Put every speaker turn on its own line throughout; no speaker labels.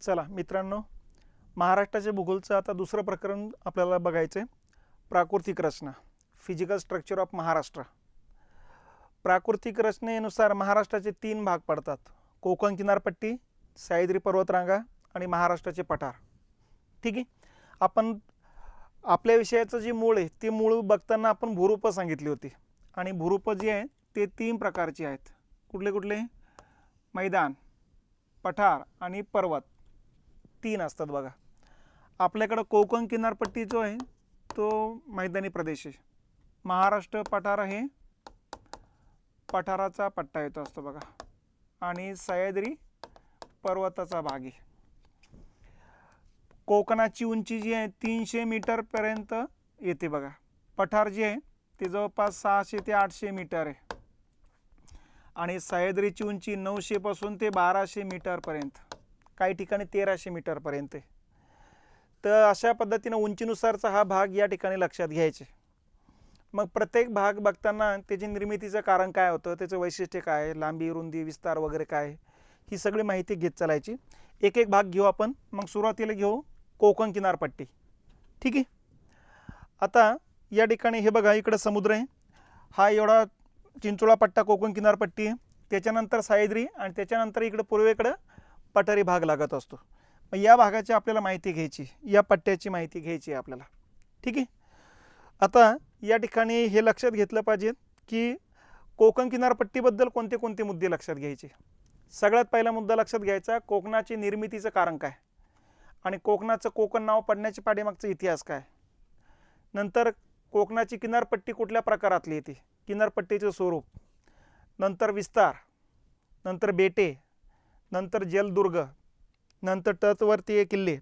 चला मित्रांनो, महाराष्ट्राच्या भूगोलचं आता दुसरं प्रकरण आपल्याला बघायचं आहे. प्राकृतिक रचना, फिजिकल स्ट्रक्चर ऑफ महाराष्ट्र. प्राकृतिक रचनेनुसार महाराष्ट्राचे 3 भाग पडतात: कोकण किनारपट्टी, सह्याद्री पर्वतरांगा आणि महाराष्ट्राचे पठार. ठीक आहे. आपण आपल्या विषयाचं जे मूळ आहे ते मूळ बघताना आपण भूरूप सांगितली होती, आणि भूरूप जी आहे ते 3 प्रकारची आहेत. कुठले कुठले? मैदान, पठार आणि पर्वत, 3 असतात बघा. आपल्याकडं कोकण किनारपट्टी जो आहे तो मैदानी प्रदेश आहे. महाराष्ट्र पठार आहे, पठाराचा पट्टा येतो असतो बघा, आणि सह्याद्री पर्वताचा भाग आहे. कोकणाची उंची जी आहे 300 मीटरपर्यंत येते बघा. पठार जे आहे ते जवळपास 600 ते 800 मीटर आहे, आणि सह्याद्रीची उंची 900 पासून ते 1200 मीटरपर्यंत, काही ठिकाणी 1300 मीटरपर्यंत आहे. तर अशा पद्धतीने उंचीनुसारचा हा भाग या ठिकाणी लक्षात घ्यायचे. मग प्रत्येक भाग बघताना त्याची निर्मितीचं कारण काय होतं, त्याचं वैशिष्ट्य काय आहे, लांबी, रुंदी, विस्तार वगैरे काय, ही सगळी माहिती घेत चालायची. एक एक भाग घेऊ आपण. मग सुरुवातीला घेऊ कोकण किनारपट्टी. ठीक आहे. आता या ठिकाणी हे बघा, इकडं समुद्र आहे, हा एवढा चिंचोळा पट्टा कोकण किनारपट्टी आहे. त्याच्यानंतर सह्याद्री, आणि त्याच्यानंतर इकडं पूर्वेकडं पठारी भाग लागत असतो. मग या भागाची आपल्याला माहिती घ्यायची, या पट्ट्याची माहिती घ्यायची आहे आपल्याला. ठीक आहे. आता या ठिकाणी हे लक्षात घेतलं पाहिजे की कोकण किनारपट्टीबद्दल कोणते कोणते मुद्दे लक्षात घ्यायचे. सगळ्यात पहिला मुद्दा लक्षात घ्यायचा, कोकणाची निर्मितीचं कारण काय, आणि कोकणाचं कोकण नाव पडण्याच्या पाठीमागचा इतिहास काय. नंतर कोकणाची किनारपट्टी कुठल्या प्रकारातली येते, किनारपट्टीचं स्वरूप, नंतर विस्तार, नंतर बेटे, नंतर जलदुर्ग, नंतर तटवर्तीय किल्ले,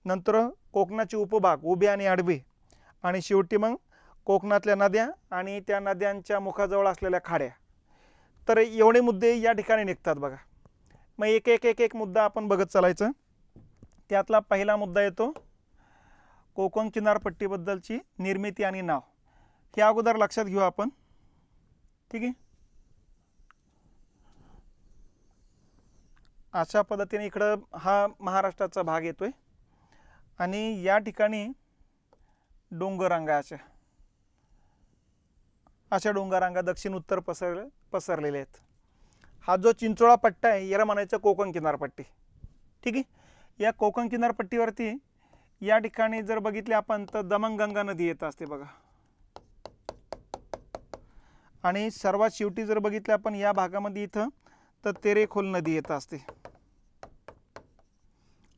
नंतर कोकणाचे उपभाग उभे आणि आडवे, आणि शेवटी मग कोकणातल्या नद्या आणि त्या नद्यांच्या मुखाजवळ असलेल्या खाड्या. तर एवढे मुद्दे या ठिकाणी निघतात बघा. मग एक एक एक एक मुद्दा आपण बघत चालायचं. त्यातला पहिला मुद्दा येतो कोकण किनारपट्टीबद्दलची निर्मिती आणि नाव. हे अगोदर लक्षात घेऊ आपण. ठीक आहे. अशा पद्धतीने इकडं हा महाराष्ट्राचा भाग येतोय, आणि या ठिकाणी डोंगररांगा, अशा डोंगररांगा दक्षिण उत्तर पसरलेले आहेत. हा जो चिंचोळा पट्टा आहे याला म्हणायचं कोकण किनारपट्टी. ठीक आहे. या कोकण किनारपट्टीवरती या ठिकाणी जर बघितले आपण तर दमणगंगा नदी येत असते बघा, आणि सर्वात शेवटी जर बघितले आपण या भागामध्ये इथं तर तेरेखोल नदी येत असते.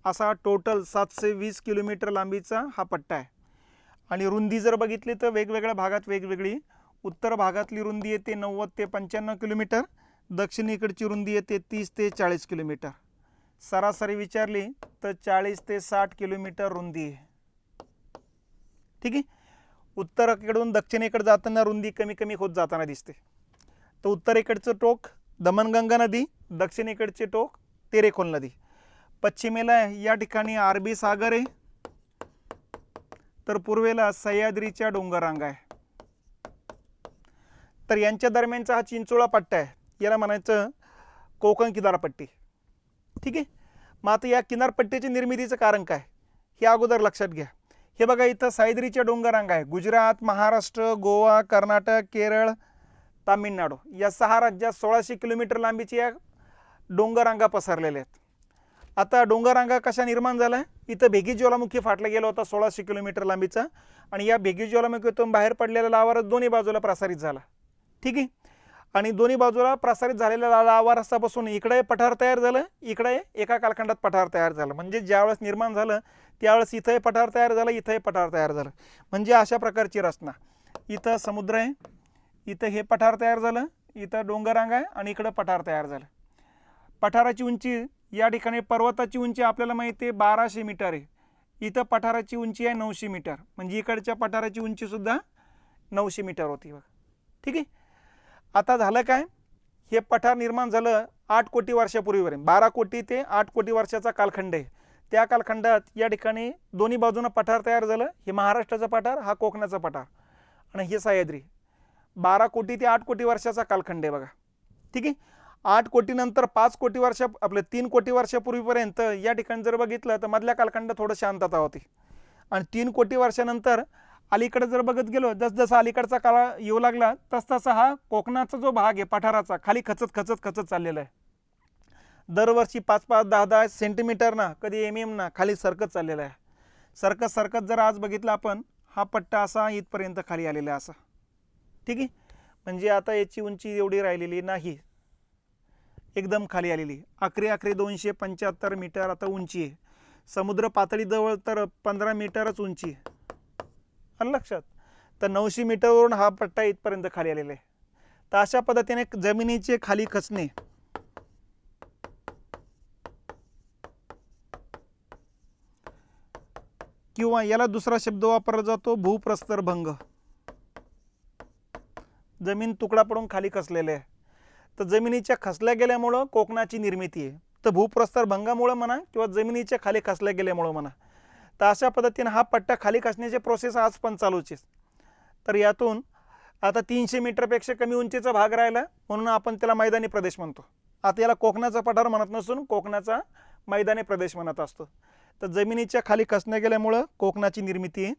असा टोटल 720 किलोमीटर लांबीचा हा पट्टा आहे. आणि रुंदी जर बघितली तर वेगवेगळ्या भागात वेगवेगळी. उत्तर भागातली रुंदी येते 90 ते 95 किलोमीटर, दक्षिणेकडची रुंदी येते 30 ते 40 किलोमीटर. सरासरी विचारली तर 40 ते 60 किलोमीटर रुंदी आहे. ठीक आहे. उत्तरेकडून दक्षिणेकडे जाताना रुंदी कमी कमी होत जाताना दिसते. तर उत्तरेकडचं टोक दमणगंगा नदी, दक्षिणेकडचे टोक तेरेखोल नदी. पश्चिमेला या ठिकाणी अरबी सागर आहे, तर पूर्वेला सह्याद्रीच्या डोंगररांगा आहे. तर यांच्या दरम्यानचा हा चिंचोळा पट्टा आहे, याला म्हणायचं कोकण किनारपट्टी. ठीक आहे. मग आता या किनारपट्टीच्या निर्मितीचं कारण काय हे अगोदर लक्षात घ्या. हे बघा, इथं सह्याद्रीच्या डोंगररांगा आहे. गुजरात, महाराष्ट्र, गोवा, कर्नाटक, केरळ, तामिळनाडू या 6 राज्यात 1600 किलोमीटर लांबीची या डोंगररांगा पसरलेल्या आहेत. आता डोंगररांगा कशा निर्माण झाल्या, इथं भेगी ज्वालामुखी फाटला गेला होता 1600 किलोमीटर लांबीचा, आणि या भेगी ज्वालामुखीतून बाहेर पडलेला लावा दोन्ही बाजूला प्रसारित झाला. ठीक आहे. आणि दोन्ही बाजूला प्रसारित झालेल्या लावा रसापासून इकडे पठार तयार झालं, इकडे एका कालखंडात पठार तयार झालं. म्हणजे ज्यावेळेस निर्माण झालं त्यावेळेस इथंही पठार तयार झालं, इथंही पठार तयार झालं. म्हणजे अशा प्रकारची रचना. इथं समुद्र आहे, इथं हे पठार तयार झालं, इथं डोंगररांगा आहे, आणि इकडं पठार तयार झालं. पठाराची उंची या ठिकाणी, पर्वताची उंची आपल्याला माहिती आहे 1200 मीटर आहे. इथं पठाराची उंची आहे 900 मीटर, म्हणजे इकडच्या पठाराची उंचीसुद्धा 900 मीटर होती बघा. ठीक आहे. आता झालं काय, हे पठार निर्माण झालं 8 कोटी वर्षापूर्वीपर्यंत. 12 कोटी ते 8 कोटी वर्षाचा कालखंड आहे. त्या कालखंडात या ठिकाणी दोन्ही बाजूनं पठार तयार झालं. हे महाराष्ट्राचा पठार, हा कोकणाचा पठार, आणि हे सह्याद्री. 12 कोटी ते 8 कोटी वर्षाचा कालखंड आहे बघा. ठीक आहे. 8 कोटीनंतर 5 कोटी वर्ष आपले 3 कोटी वर्षापूर्वीपर्यंत या ठिकाणी जर बघितलं तर मधल्या कालखंड थोडं शांतता होती आणि 3 कोटी वर्षानंतर अलीकडे जर बघत गेलो जसजसा अलीकडचा काळ येऊ लागला तसतसा हा कोकणाचा जो भाग आहे पठाराचा खाली खचत चाललेला आहे. दरवर्षी 5-5 10-10 सेंटीमीटर ना कधी MM ना खाली सरकत चाललेला आहे. सरकत जर आज बघितलं आपण हा पट्टा असा इथपर्यंत खाली आलेला आहे असा. ठीक आहे, म्हणजे आता याची उंची एवढी राहिलेली नाही, एकदम खाली आलेली. आखरी 275 मीटर आता उंची आहे. समुद्र पातळीजवळ तर 15 मीटरच उंची आहे. आलं लक्षात. तर 900 मीटरवरून हा पट्टा इथपर्यंत खाली आलेला आहे. तर अशा पद्धतीने जमिनीचे खाली खचणे किंवा याला दुसरा शब्द वापरला जातो भूप्रस्तरभंग. जमीन तुकडा पडून खाली खचलेले आहे. तर जमिनीच्या खचल्या गेल्यामुळं कोकणाची निर्मिती आहे. तर भूप्रस्तरभंगामुळे म्हणा किंवा जमिनीच्या खाली खचल्या गेल्यामुळं म्हणा. तर अशा पद्धतीने हा पट्टा खाली खचण्याचे प्रोसेस आज पण चालूच आहे. तर यातून आता 300 मीटरपेक्षा कमी उंचीचा भाग राहिला म्हणून आपण त्याला मैदानी प्रदेश म्हणतो. आता याला कोकणाचा पठार म्हणत नसून कोकणाचा मैदानी प्रदेश म्हणत असतो. तर जमिनीच्या खाली खचण्या गेल्यामुळं कोकणाची निर्मिती आहे.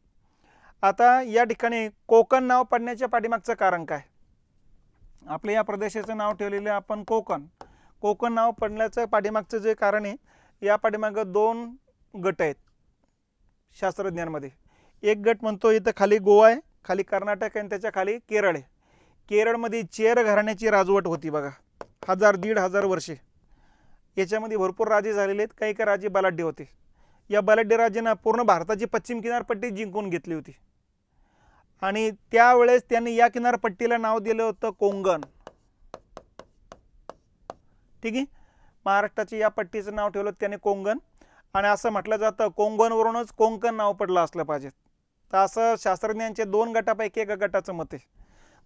आता या ठिकाणी कोकण नाव पडण्याच्या पाठीमागचं कारण काय? आपल्या या प्रदेशाचं नाव ठेवलेलं आपण कोकण. कोकण नाव पडण्याचं पाठीमागचं जे कारण आहे, या पाठीमागं 2 गट आहेत शास्त्रज्ञांमध्ये. एक गट म्हणतो इथं खाली गोवा आहे, खाली कर्नाटक आहे आणि त्याच्या खाली केरळ आहे. केरळमध्ये चेर घराण्याची राजवट होती बघा, 1000-1500 वर्षे. याच्यामध्ये भरपूर राजे झालेले आहेत. काही राजे बलाढ्य होते. या बलाढ्य राजांना पूर्ण भारताची पश्चिम किनारपट्टी जिंकून घेतली होती आणि त्यावेळेस त्यांनी या किनारपट्टीला नाव दिलं होतं कोंगण. ठीक आहे, महाराष्ट्राची या पट्टीचं नाव ठेवलं त्याने कोंगण आणि असं म्हटलं जातं कोंगणवरूनच कोंकण नाव पडलं असलं पाहिजे. तर असं शास्त्रज्ञांचे 2 गटापैकी एका गटाचं मत आहे.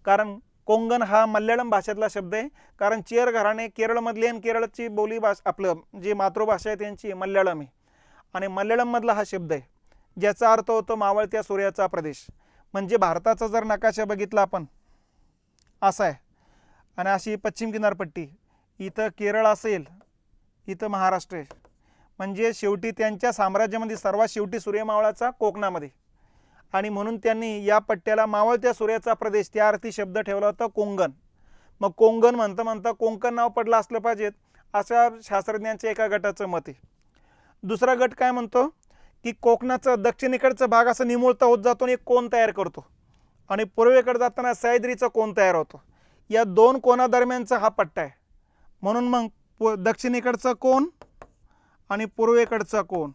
कारण कोंगण हा मल्याळम भाषेतला शब्द आहे. कारण चेर घराणे केरळमधली आणि केरळची बोली भाषा आपलं जी मातृभाषा आहे त्यांची मल्याळम आहे आणि मल्याळममधला हा शब्द आहे ज्याचा अर्थ होतो मावळत्या सूर्याचा प्रदेश. म्हणजे भारताचा जर नकाशा बघितला आपण असा आहे आणि अशी पश्चिम किनारपट्टी, इथं केरळ असेल, इथं महाराष्ट्र आहे. म्हणजे शेवटी त्यांच्या साम्राज्यामध्ये सर्वात शेवटी सूर्य मावळाचा कोकणामध्ये आणि म्हणून त्यांनी या पट्ट्याला मावळत्या सूर्याचा प्रदेश त्या अर्थी शब्द ठेवला होता कोंगण. मग कोंगण म्हणता कोंकण नाव पडलं असलं पाहिजेत अशा शास्त्रज्ञांच्या एका गटाचं मत आहे. दुसरा गट काय म्हणतो की कोकणाचा दक्षिणेकडचा भाग असा निमुळता होत जातो आणि एक कोन तयार करतो आणि पूर्वेकडे जाताना सह्याद्रीचा कोन तयार होतो. या 2 कोनादरम्यानचा हा पट्टा आहे. म्हणून मग दक्षिणेकडचा कोन आणि पूर्वेकडचा कोन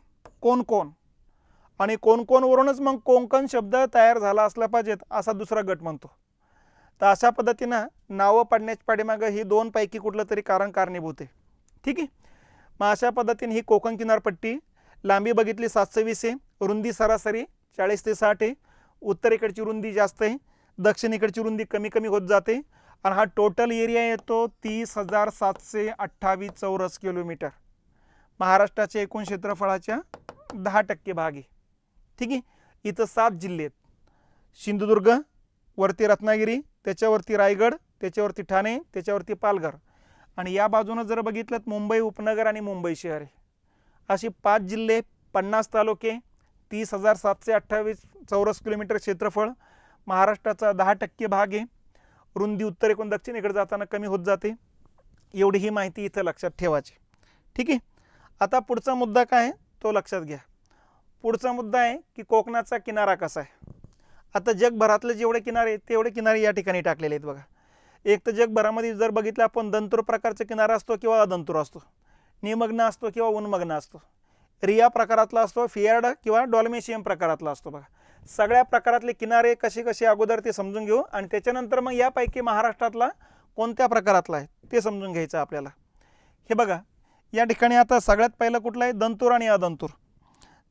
आणि कोणवरूनच मग कोंकण शब्द तयार झाला असला पाहिजेत असा दुसरा गट म्हणतो. तर अशा पद्धतीनं नावं पडण्याच्या पाठीमागं ही 2 पैकी कुठलं तरी कारण कारणीभूत आहे. ठीक आहे, मग अशा पद्धतीने ही कोकण किनारपट्टी लांबी बघितली 720 आहे, रुंदी सरासरी 40 ते 60 आहे. उत्तरेकडची रुंदी जास्त आहे, दक्षिणेकडची रुंदी कमी होत जाते आणि हा टोटल एरिया येतो 30,728 चौरस किलोमीटर. महाराष्ट्राच्या एकूण क्षेत्रफळाच्या 10% भाग आहे. ठीक आहे, इथं 7 जिल्हे आहेत. सिंधुदुर्ग, वरती रत्नागिरी, त्याच्यावरती रायगड, त्याच्यावरती ठाणे, त्याच्यावरती पालघर आणि या बाजूनं जर बघितलं मुंबई उपनगर आणि मुंबई शहर आहे. अशी 5 जिल्हे, 50 तालुके, 30,728 चौरस किलोमीटर क्षेत्रफळ. महाराष्ट्राचा 10% भाग आहे. रुंदी उत्तरेकडून दक्षिणेकडे जाताना कमी होत जाते. एवढी ही माहिती इथं लक्षात ठेवायची. ठीक आहे, आता पुढचा मुद्दा काय आहे तो लक्षात घ्या. पुढचा मुद्दा आहे की कोकणाचा किनारा कसा आहे. आता जगभरातले जेवढे किनारे आहेत तेवढे किनारे या ठिकाणी टाकलेले आहेत बघा. एक तर जगभरामध्ये जर बघितलं आपण दंतूर प्रकारचा किनारा असतो किंवा अदंतूर असतो, निमग्न असतो किंवा उन्मग्न असतो, रिया प्रकारातला असतो, फियार्ड किंवा डॉल्मेशियम प्रकारातला असतो. बघा सगळ्या प्रकारातले किनारे कसे अगोदर ते समजून घेऊ आणि त्याच्यानंतर मग यापैकी महाराष्ट्रातला कोणत्या प्रकारातला आहे ते समजून घ्यायचं आपल्याला. हे बघा या ठिकाणी आता सगळ्यात पहिलं कुठलं आहे, दंतूर आणि अदंतूर.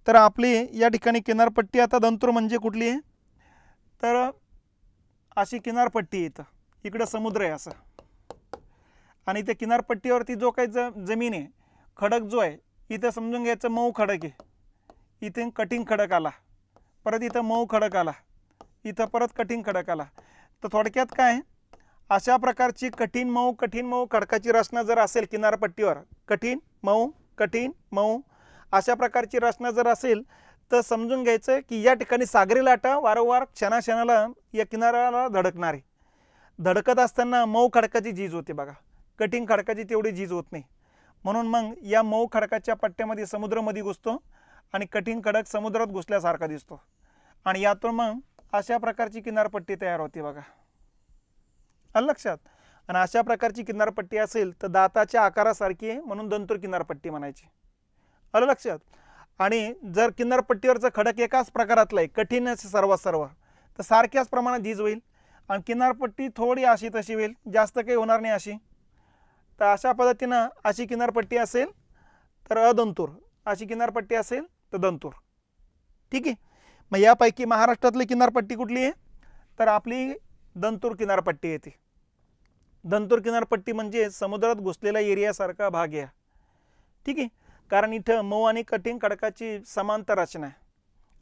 तर आपली या ठिकाणी किनारपट्टी आता दंतूर म्हणजे कुठली आहे तर अशी किनारपट्टी इथं इकडं समुद्र आहे असं आणि त्या किनारपट्टीवरती जो काही जमीन आहे, खडक जो आहे इथं समजून घ्यायचं मऊ खडक आहे. इथे कटिंग खडक आला, परत इथं मऊ खडक आला, इथं परत कटिंग खडक आला. तर थोडक्यात काय अशा प्रकारची कठीण मऊ खडकाची रचना जर असेल किनारपट्टीवर, कठीण मऊ अशा प्रकारची रचना जर असेल तर समजून घ्यायचं की या ठिकाणी सागरी लाटा वारंवार क्षणाक्षणाला या किनाऱ्याला धडकणार आहे. धडकत असताना मऊ खडकाची झीज होते बघा, कठीण खडकाची तेवढी झीज होत नाही. म्हणून मग या मऊ खडकाच्या पट्ट्यामध्ये समुद्रामध्ये घुसतो आणि कठीण खडक समुद्रात घुसल्यासारखा दिसतो आणि यातून मग अशा प्रकारची किनारपट्टी तयार होते बघा. आलं लक्षात? आणि अशा प्रकारची किनारपट्टी असेल तर दाताच्या आकारासारखी आहे म्हणून दंतूर किनारपट्टी म्हणायची. आलं लक्षात? आणि जर किनारपट्टीवरचा खडक एकाच प्रकारातला आहे, कठीण सर्व तर सारख्याच प्रमाणात झीज होईल आणि किनारपट्टी थोडी अशी तशी होईल, जास्त काही होणार नाही अशी. तर अशा पद्धतीनं अशी किनारपट्टी असेल तर अदंतूर, अशी किनारपट्टी असेल तर दंतूर. ठीक आहे. मग यापैकी महाराष्ट्रातली किनारपट्टी कुठली आहे तर आपली दंतूर किनारपट्टी येते. दंतूर किनारपट्टी म्हणजे समुद्रात घुसलेला एरियासारखा भाग आहे. ठीक आहे. कारण इथं मऊ आणि कठीण खडकाची समांतर रचना आहे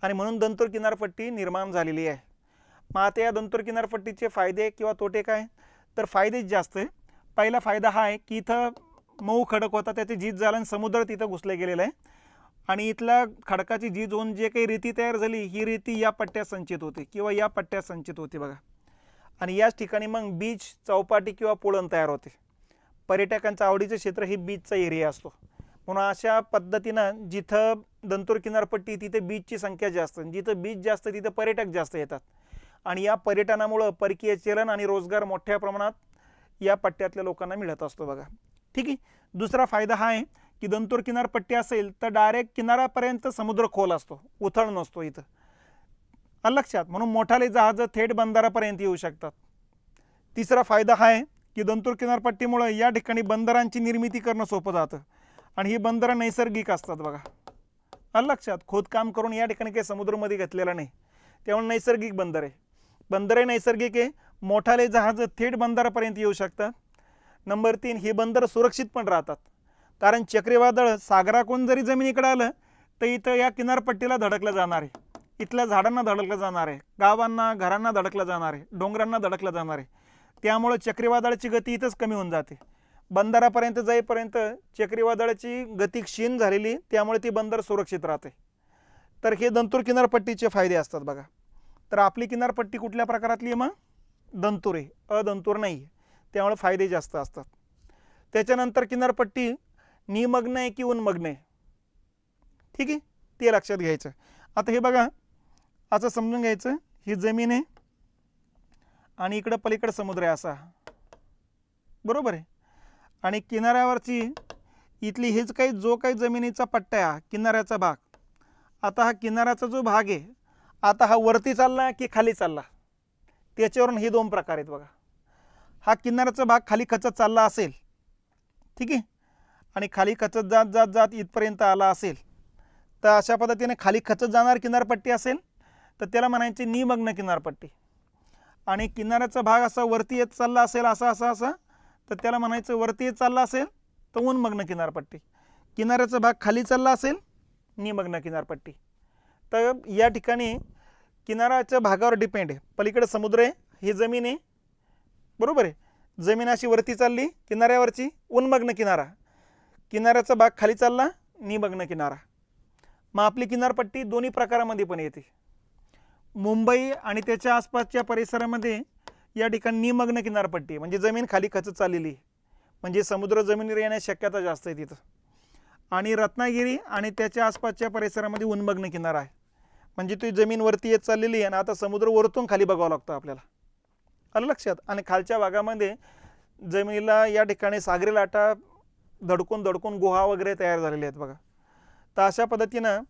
आणि म्हणून दंतूर किनारपट्टी निर्माण झालेली आहे. मग आता या दंतूर किनारपट्टीचे फायदे किंवा तोटे काय तर फायदेच जास्त आहे. पहिला फायदा हा आहे की इथं मऊ खडक होता, त्याची झीज झालं आणि समुद्र तिथं घुसले गेलेलं आहे आणि इथला खडकाची झीज होऊन जे काही रेती तयार झाली ही रेती या पट्ट्यात संचित होते किंवा या पट्ट्यात संचित होते बघा. आणि याच ठिकाणी मग बीच, चौपाटी किंवा पुळण तयार होते. पर्यटकांचं आवडीचं क्षेत्र ही बीचचा एरिया असतो. म्हणून अशा पद्धतीनं जिथं दंतूर किनारपट्टी तिथे बीचची संख्या जास्त, जिथं बीच जास्त तिथं पर्यटक जास्त येतात आणि या पर्यटनामुळं परकीय चलन आणि रोजगार मोठ्या प्रमाणात या पट्ट्यातल्या लोकांना मिळत असतो बघा. ठीक आहे. दुसरा फायदा हा आहे की दंतूर किनारपट्टी असेल तर डायरेक्ट किनाऱ्यापर्यंत समुद्र खोल असतो, उथळ नसतो इथं. आलं लक्षात? म्हणून मोठाले जहाज थेट बंदरापर्यंत येऊ शकतात. तिसरा फायदा हा आहे की दंतूर किनारपट्टीमुळे या ठिकाणी बंदरांची निर्मिती करणं सोपं जातं आणि ही बंदरं नैसर्गिक असतात बघा. आलं लक्षात? खोदकाम करून या ठिकाणी काही समुद्रामध्ये घेतलेला नाही, त्यामुळे नैसर्गिक बंदर आहे. बंदरे नैसर्गिक आहे, मोठाले जहाज थेट बंदरापर्यंत येऊ शकतात. नंबर 3, ही बंदर सुरक्षित पण राहतात कारण चक्रीवादळ सागराकडून जरी जमिनीकडे आलं तर इथं या किनारपट्टीला धडकलं जाणार आहे, इथल्या झाडांना धडकलं जाणार आहे, गावांना, घरांना धडकलं जाणार आहे, डोंगरांना धडकलं जाणार आहे. त्यामुळे चक्रीवादळाची गती इथंच कमी होऊन जाते. बंदरापर्यंत जाईपर्यंत चक्रीवादळाची गती क्षीण झालेली, त्यामुळे ती बंदर सुरक्षित राहते. तर हे दंतूर किनारपट्टीचे फायदे असतात बघा. तर आपली किनारपट्टी कुठल्या प्रकारातली आहे? मग दंतूर आहे, अदंतूर नाही आहे, त्यामुळे फायदे जास्त असतात. त्याच्यानंतर किनारपट्टी निमग्न आहे की उन्मग्न आहे, ठीक आहे, ते लक्षात घ्यायचं. आता हे बघा, असं समजून घ्यायचं, ही जमीन आहे आणि इकडं पलीकडं समुद्र आहे असा, बरोबर आहे. आणि किनाऱ्यावरची इथली हेच काही जो काही जमिनीचा पट्टा आहे, किनाऱ्याचा भाग. आता हा किनाऱ्याचा जो भाग आहे, आता हा वरती चालला की खाली चालला, त्याच्यावरून हे दोन प्रकार आहेत बघा. हा किनाऱ्याचा भाग खाली खचत चालला असेल, ठीक आहे, आणि खाली खचत जात जात जात इथपर्यंत आला असेल तर अशा पद्धतीने खाली खचत जाणार किनारपट्टी असेल तर त्याला म्हणायची निमग्न किनारपट्टी. आणि किनाऱ्याचा भाग असा वरती येत चालला असेल असा असा असा तर त्याला म्हणायचं वरती येत चालला असेल तर उन्मग्न किनारपट्टी. किनाऱ्याचा भाग खाली चालला असेल निमग्न किनारपट्टी. तर या ठिकाणी किनाऱ्याच्या भागावर डिपेंड आहे, पलीकडे समुद्र आहे, ही जमीन आहे, बरोबर आहे. जमीन अशी वरती चालली किनाऱ्यावरची उन्मग्न किनारा, किनाऱ्याचा भाग खाली चालला निमग्न किनारा. मग आपली किनारपट्टी दोन्ही प्रकारामध्ये पण येते. मुंबई आणि त्याच्या आसपासच्या परिसरामध्ये या ठिकाणी निमग्न किनारपट्टी म्हणजे जमीन खाली खचत चाललेली, म्हणजे समुद्र जमिनीवर येण्याची शक्यता जास्त आहे तिथं. आणि रत्नागिरी आणि त्याच्या आसपासच्या परिसरामध्ये उन्मग्न किनारा आहे, म्हणजे ती जमीन वरती येत चाललेली आहे आणि आता समुद्र वरतून खाली बघावं लागतं आपल्याला. आलं लक्षात? आणि खालच्या भागामध्ये जमिनीला या ठिकाणी सागरी लाटा धडकून धडकून गुहा वगैरे तयार झालेले आहेत बघा. तर अशा पद्धतीनं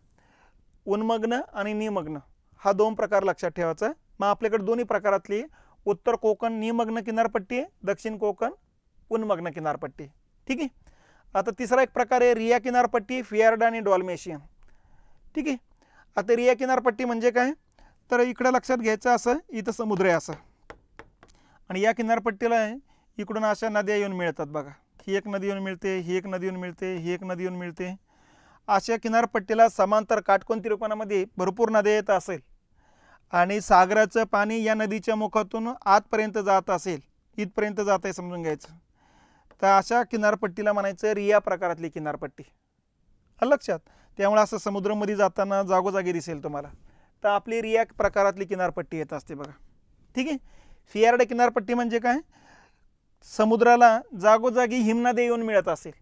उन्मग्न आणि निमग्न हा दोन प्रकार लक्षात ठेवायचा. मग आपल्याकडे दोन्ही प्रकारातली उत्तर कोकण निमग्न किनारपट्टी आहे, दक्षिण कोकण उन्मग्न किनारपट्टी, ठीक आहे. आता तिसरा एक प्रकार आहे रिया किनारपट्टी, फियार्ड आणि डॉल्मेशियन, ठीक आहे. आता रिया किनारपट्टी म्हणजे काय तर इकडं लक्षात घ्यायचं, असं इथं समुद्र आहे असं, आणि या किनारपट्टीला इकडून अशा नद्या येऊन मिळतात बघा. ही एक नदी येऊन मिळते, ही एक नदी येऊन मिळते, ही एक नदी येऊन मिळते. अशा किनारपट्टीला समांतर काटकोन रूपामध्ये भरपूर नद्या येत असेल आणि सागराचं पाणी या नदीच्या मुखातून आतपर्यंत जात असेल इथपर्यंत जात आहे समजून घ्यायचं. तर अशा किनारपट्टीला म्हणायचं रिया प्रकारातली किनारपट्टी. आलं लक्षात. त्यामुळे असं समुद्रामध्ये जाताना जागोजागी दिसेल तुम्हाला. तर आपली रिया प्रकारातली किनारपट्टी येत असते बघा. ठीक आहे. फियार्ड किनारपट्टी म्हणजे काय, समुद्राला जागोजागी हिमनदी येऊन मिळत असेल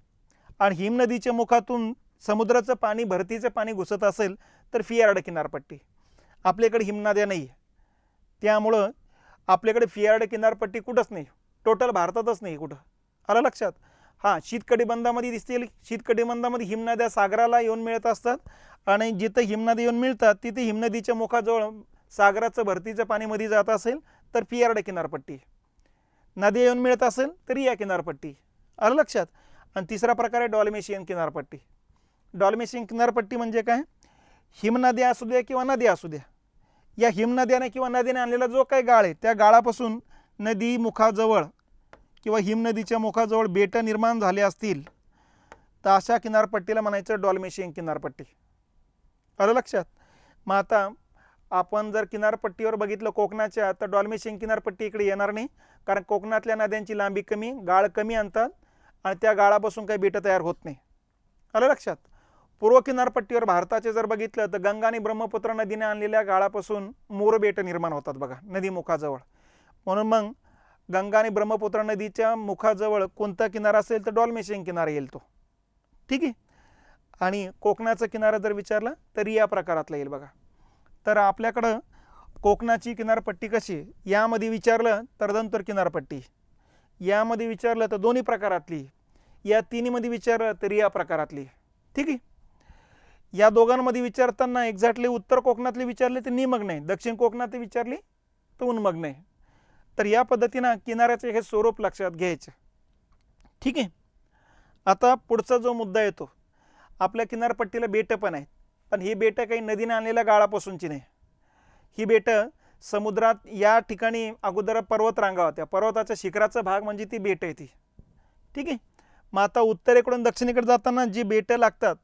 आणि हिमनदीच्या मुखातून समुद्राचं पाणी, भरतीचं पाणी घुसत असेल तर फियार्ड किनारपट्टी. आपल्याकडे हिमनद्या नाही आहे, त्यामुळं आपल्याकडे फियार्ड किनारपट्टी कुठंच नाही, टोटल भारतातच नाही कुठं. आलं लक्षात. हां, शीतकटिबंधामध्ये दिसतील. शीतकटिबंधामध्ये हिमनद्या सागराला येऊन मिळत असतात आणि जिथं हिमनद्या येऊन मिळतात तिथे हिमनदीच्या मुखाजवळ सागराचं भरतीचं पाणी मध्ये जात असेल तर फियार्ड किनारपट्टी. नदी येऊन मिळत असेल तरी या किनारपट्टी. आलं लक्षात. आणि तिसरा प्रकार आहे डॉल्मेशियन किनारपट्टी. डॉल्मेशियन किनारपट्टी म्हणजे काय, हिमनद्या असू द्या किंवा नद्या असू द्या, या हिमनद्याने किंवा नदीने आणलेला जो काही गाळ आहे त्या गाळापासून नदी मुखाजवळ किंवा हिमनदीच्या मुखाजवळ बेटं निर्माण झाले असतील तर अशा किनारपट्टीला म्हणायचं डॉल्मेशियन किनारपट्टी. आलं लक्षात. मग आता आपण जर किनारपट्टीवर बघितलं कोकणाच्या, तर डॉल्मेशियन किनारपट्टी इकडे येणार नाही, कारण कोकणातल्या नद्यांची लांबी कमी, गाळ कमी आणतात आणि त्या गाळापासून काही बेटं तयार होत नाही. आलं लक्षात. पूर्व किनारपट्टीवर भारताचे जर बघितलं तर गंगा आणि ब्रह्मपुत्र नदीने आणलेल्या गाळापासून मोर बेटं निर्माण होतात बघा नदीमुखाजवळ. म्हणून मग गंगा आणि ब्रह्मपुत्र नदीच्या मुखाजवळ कोणता किनारा असेल तर डॉल्मेशियन किनारा येईल तो. ठीक आहे. आणि कोकणाचा किनारा जर विचारला तर या प्रकारातला येईल बघा. तर आपल्याकडं कोकणाची किनारपट्टी कशी, यामध्ये विचारलं तर दंतर किनारपट्टी, यामध्ये विचारलं तर दोन्ही प्रकारातली, या तिन्हीमध्ये विचारलं तर या प्रकारातली. ठीक आहे. या दोघांमध्ये विचारताना एक्झॅक्टली उत्तर कोकणातले विचारले तर निमग्न आहे, दक्षिण कोकणात विचारली तर उन्मग्न आहे. तर या पद्धतीनं किनाऱ्याचे हे स्वरूप लक्षात घ्यायचं. ठीक आहे. आता पुढचा जो मुद्दा येतो, आपल्या किनारपट्टीला बेटं पण आहेत, पण ही बेटं काही नदीने आणलेल्या गाळापासूनची नाही. ही बेटं समुद्रात या ठिकाणी अगोदर पर्वतरांगा होत्या, पर्वताच्या शिखराचा भाग म्हणजे ती बेटं आहे ती. ठीक आहे. मग आता उत्तरेकडून दक्षिणेकडे जाताना जी बेटं लागतात,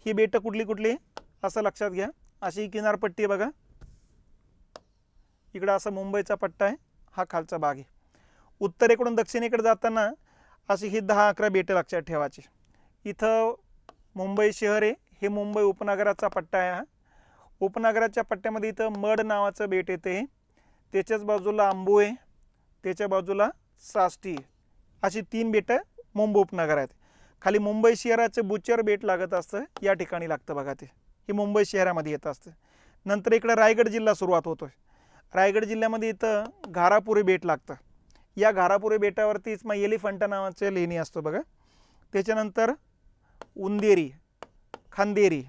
ही बेटं कुठली कुठली असं लक्षात घ्या. अशी किनारपट्टी बघा, इकडं असा मुंबईचा पट्टा आहे, हा खालचा भाग आहे. उत्तरेकडून दक्षिणेकडे जाताना अशी ही 10-11 बेटं लक्षात ठेवायची. इथं मुंबई शहर आहे, हे मुंबई उपनगराचा पट्टा आहे. हा उपनगराच्या पट्ट्यामध्ये इथं मड नावाचं बेट येते, त्याच्याच बाजूला आंबू आहे, त्याच्या बाजूला साष्टी आहे. अशी 3 बेटं मुंबई उपनगर आहेत. खाली मुंबई शहराचं बुचर बेट लागत असतं, या ठिकाणी लागतं बघा ते, हे मुंबई शहरामध्ये येत असतं. नंतर इकडं रायगड जिल्हा सुरुवात होतोय. रायगड जिल्ह्यामध्ये इथं घारापुरी बेट लागतं. या घारापुरी बेटावरतीच मग एलिफंटा नावाचं लेणी असतो बघा. त्याच्यानंतर उंदेरी, खांदेरी.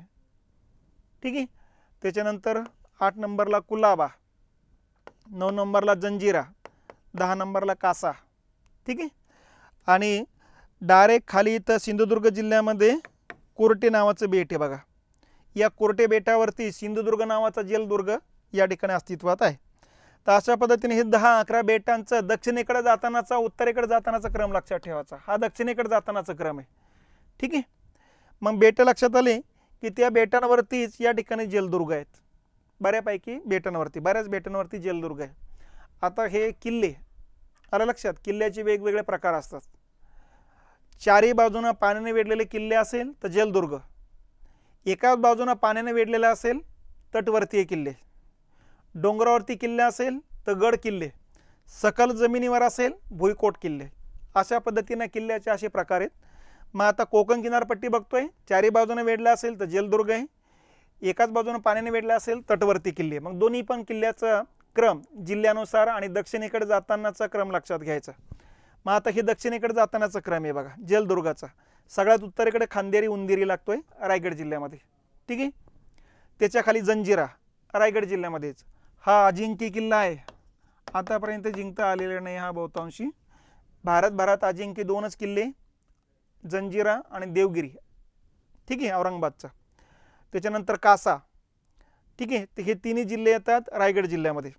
ठीक आहे. त्याच्यानंतर 8 नंबरला कुलाबा, 9 नंबरला जंजिरा, 10 नंबरला कासा. ठीक आहे. आणि डायरेक्ट खाली इथं सिंधुदुर्ग जिल्ह्यामध्ये कोरटे नावाचं बेट आहे बघा. या कोरटे बेटावरती सिंधुदुर्ग नावाचा जलदुर्ग या ठिकाणी अस्तित्वात आहे. तर अशा पद्धतीने हे 10-11 बेटांचं दक्षिणेकडे जातानाचा, उत्तरेकडे जातानाचा क्रम लक्षात ठेवायचा. हा दक्षिणेकडे जातानाचा क्रम आहे. ठीक आहे. मग बेटं लक्षात आले की त्या बेटांवरतीच या ठिकाणी जलदुर्ग आहेत. बऱ्यापैकी बेटांवरती, बऱ्याच बेटांवरती जलदुर्ग आहे. आता हे किल्ले, आलं लक्षात. किल्ल्याचे वेगवेगळे प्रकार असतात. चारही बाजूनं पाण्याने वेढलेले किल्ले असेल तर जलदुर्ग, एकाच बाजूनं पाण्याने वेढलेले असेल तटवर्तीय किल्ले, डोंगरावरती किल्ले असेल तर गड किल्ले, सकल जमिनीवर असेल भुईकोट किल्ले. अशा पद्धतीने किल्ल्याचे असे प्रकार आहेत. मग आता कोकण किनारपट्टी बघतोय, चारही बाजूने वेढला असेल तर जलदुर्ग आहे, एकाच बाजूने पाण्याने वेढला असेल तटवर्ती किल्ले. मग दोन्ही पण किल्ल्याचा क्रम जिल्ह्यानुसार आणि दक्षिणेकडे जातानाचा क्रम लक्षात घ्यायचा. मग आता हे दक्षिणेकडे जातानाचा क्रम आहे बघा जलदुर्गाचा. सगळ्यात उत्तरेकडे खांदेरी उंदेरी लागतोय रायगड जिल्ह्यामध्ये. ठीक आहे. त्याच्या खाली जंजिरा रायगड जिल्ह्यामध्येच. हा अजिंक्य किल्ला आहे, आतापर्यंत जिंकता आलेला नाही हा बहुतांशी. भारतभरात अजिंक्य 2च किल्ले, जंजिरा आणि देवगिरी. ठीक आहे, औरंगाबादचा. त्याच्यानंतर कासा. ठीक आहे. तर हे तिन्ही जिल्हे येतात रायगड जिल्ह्यामध्ये.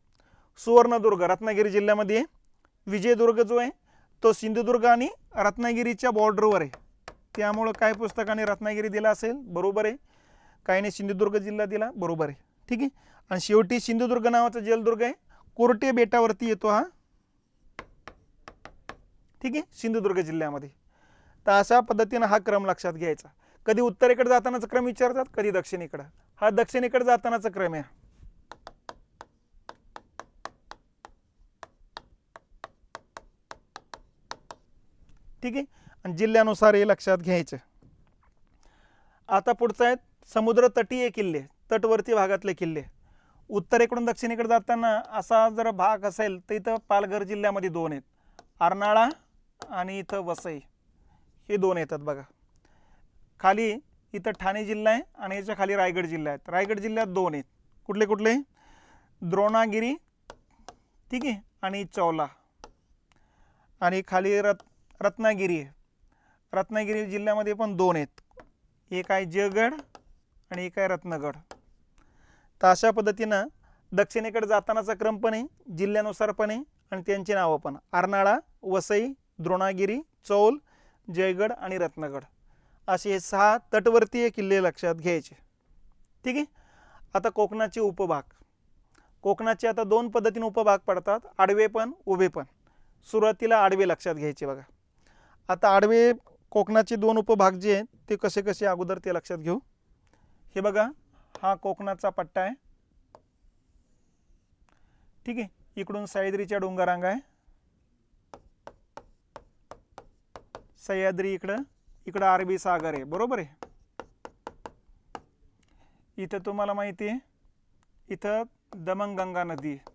सुवर्णदुर्ग रत्नागिरी जिल्ह्यामध्ये. विजयदुर्ग जो आहे तो सिंधुदुर्ग आणि रत्नागिरीच्या बॉर्डरवर आहे, त्यामुळं काही पुस्तकाने रत्नागिरी दिला असेल, बरोबर आहे. काहीने सिंधुदुर्ग जिल्हा दिला, बरोबर आहे. ठीक आहे. आणि शेवटी सिंधुदुर्ग नावाचा जलदुर्ग आहे, कोरटे बेटावरती येतो हा. ठीक आहे, सिंधुदुर्ग जिल्ह्यामध्ये. तर अशा पद्धतीनं हा क्रम लक्षात घ्यायचा. कधी उत्तरेकडे जातानाचा क्रम विचारतात, कधी दक्षिणेकडे. हा दक्षिणेकडे जातानाचा क्रम आहे. ठीक आहे, आणि जिल्ह्यानुसार हे लक्षात घ्यायचं. आता पुढचं आहे समुद्र तटीय किल्ले, तटवर्ती भागातले किल्ले. उत्तरेकडून दक्षिणेकडे जाताना असा जर भाग असेल तर इथं पालघर जिल्ह्यामध्ये 2 आहेत, अर्नाळा आणि इथं वसई, हे 2 येतात बघा. खाली इथं ठाणे जिल्हा आहे आणि याच्या खाली रायगड जिल्हा आहे. रायगड जिल्ह्यात 2 आहेत. कुठले कुठले? द्रोणागिरी, ठीक आहे, आणि चौला. आणि खाली रत्नागिरी आहे. रत्नागिरी जिल्ह्यामध्ये पण 2 आहेत, एक आहे जयगड आणि एक आहे रत्नगड. तर अशा पद्धतीनं दक्षिणेकडे जातानाचा क्रम पण आहे, जिल्ह्यानुसार पण आहे आणि त्यांची नावं पण. अर्नाळा, वसई, द्रोणागिरी, चौल, जयगड आणि रत्नगड असे हे 6 तटवर्तीय किल्ले लक्षात घ्यायचे. ठीक आहे. आता कोकणाचे उपभाग. कोकणाचे आता 2 पद्धतीने उपभाग पडतात, आडवे पण उभे पण. सुरुवातीला आडवे लक्षात घ्यायचे बघा. आता आडवे कोकणाचे 2 उपभाग जे आहेत ते कसे कसे अगोदर ते लक्षात घेऊ. हे बघा, हा कोकणाचा पट्टा आहे. ठीक आहे, इकडून सह्याद्रीच्या डोंगररांगा आहे. सह्याद्री इकडं, इकडं अरबी सागर आहे, बरोबर आहे. इथं तुम्हाला माहिती आहे इथं दमणगंगा नदी आहे.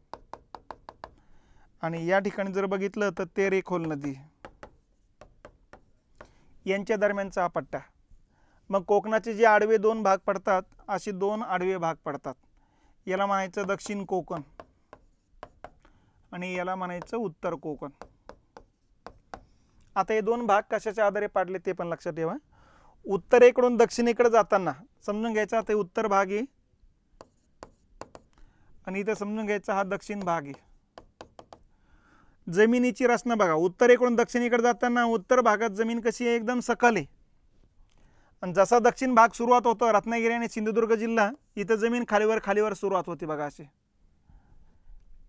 आणि या ठिकाणी जर बघितलं तर तेरेखोल नदी, यांच्या दरम्यानचा हा पट्टा. मग कोकणाचे जे आडवे 2 भाग पडतात, असे 2 आडवे भाग पडतात. याला म्हणायचं दक्षिण कोकण आणि याला म्हणायचं उत्तर कोकण. आता हे 2 भाग कशाच्या आधारे पाडले ते पण लक्षात ठेवा. उत्तरेकडून दक्षिणेकडे जाताना समजून घ्यायचा ते उत्तर भाग आहे आणि इथे समजून घ्यायचा हा दक्षिण भाग आहे. जमिनीची रचना बघा, उत्तरेकडून दक्षिणेकडे जाताना उत्तर भागात जमीन कशी आहे, एकदम सखल आहे. आणि जसा दक्षिण भाग सुरुवात होतो रत्नागिरी आणि सिंधुदुर्ग जिल्हा, इथं जमीन खालीवर खालीवर सुरुवात होती बघा असे.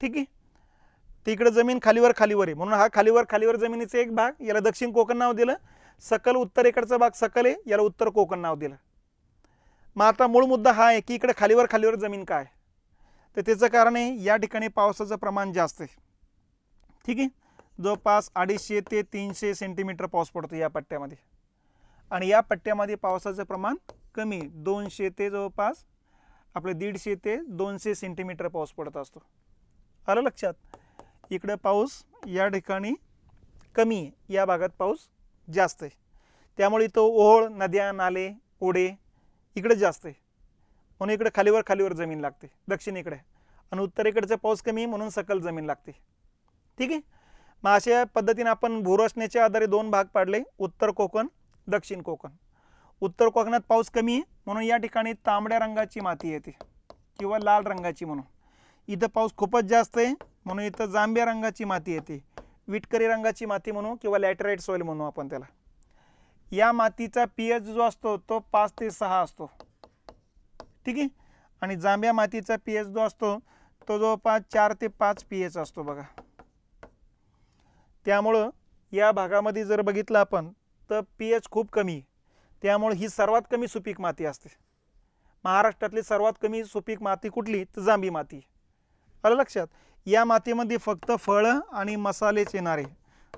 ठीक आहे, तिकडे जमीन खालीवर खालीवर आहे म्हणून हा खालीवर खालीवर जमिनीचा एक भाग, याला दक्षिण कोकण नाव दिलं. सकल उत्तरेकडचा भाग सकल आहे, याला उत्तर कोकण नाव दिलं. मग आता मूळ मुद्दा हा आहे की इकडे खालीवर खालीवर जमीन काय, तर त्याचं कारण आहे या ठिकाणी पावसाचं प्रमाण जास्त आहे. ठीक आहे, जवळपास 250 ते 300 सेंटीमीटर पाऊस पडतो या पट्ट्यामध्ये. आणि या पट्ट्यामध्ये पावसाचं प्रमाण कमी, 200 ते जवळपास आपले 150 ते 200 सेंटीमीटर पाऊस पडत असतो. आलं लक्षात. इकडे पाऊस या ठिकाणी कमी आहे, या भागात पाऊस जास्त आहे. त्यामुळे तो ओहोळ, नद्या, नाले, ओढे इकडे जास्त आहे म्हणून इकडे खालीवर खालीवर जमीन लागते दक्षिणेकडे. आणि उत्तरेकडचा पाऊस कमी म्हणून सकल जमीन लागते. ठीक आहे, मग अशा पद्धतीने आपण भूरचनेच्या आधारे 2 भाग पाडले, उत्तर कोकण, दक्षिण कोकण. उत्तर कोकणात पाऊस कमी आहे म्हणून या ठिकाणी तांबड्या रंगाची माती येते किंवा लाल रंगाची म्हणून. इथं पाऊस खूपच जास्त आहे म्हणून इथं जांभ्या रंगाची माती येते, विटकरी रंगाची माती म्हणू किंवा लॅटराइट सॉइल म्हणू आपण त्याला. या मातीचा पीएच जो असतो तो 5 ते 6 असतो. ठीक आहे, आणि जांभ्या मातीचा पीएच जो असतो तो जवळपास 4 ते 5 पीएच असतो बघा. त्यामुळं या भागामध्ये जर बघितलं आपण तर पीएच खूप कमी, त्यामुळे ही सर्वात कमी सुपीक माती असते. महाराष्ट्रातली सर्वात कमी सुपीक माती कुठली, तर जांभी माती. आलं लक्षात. या मातीमध्ये फक्त फळं आणि मसालेच येणार आहे,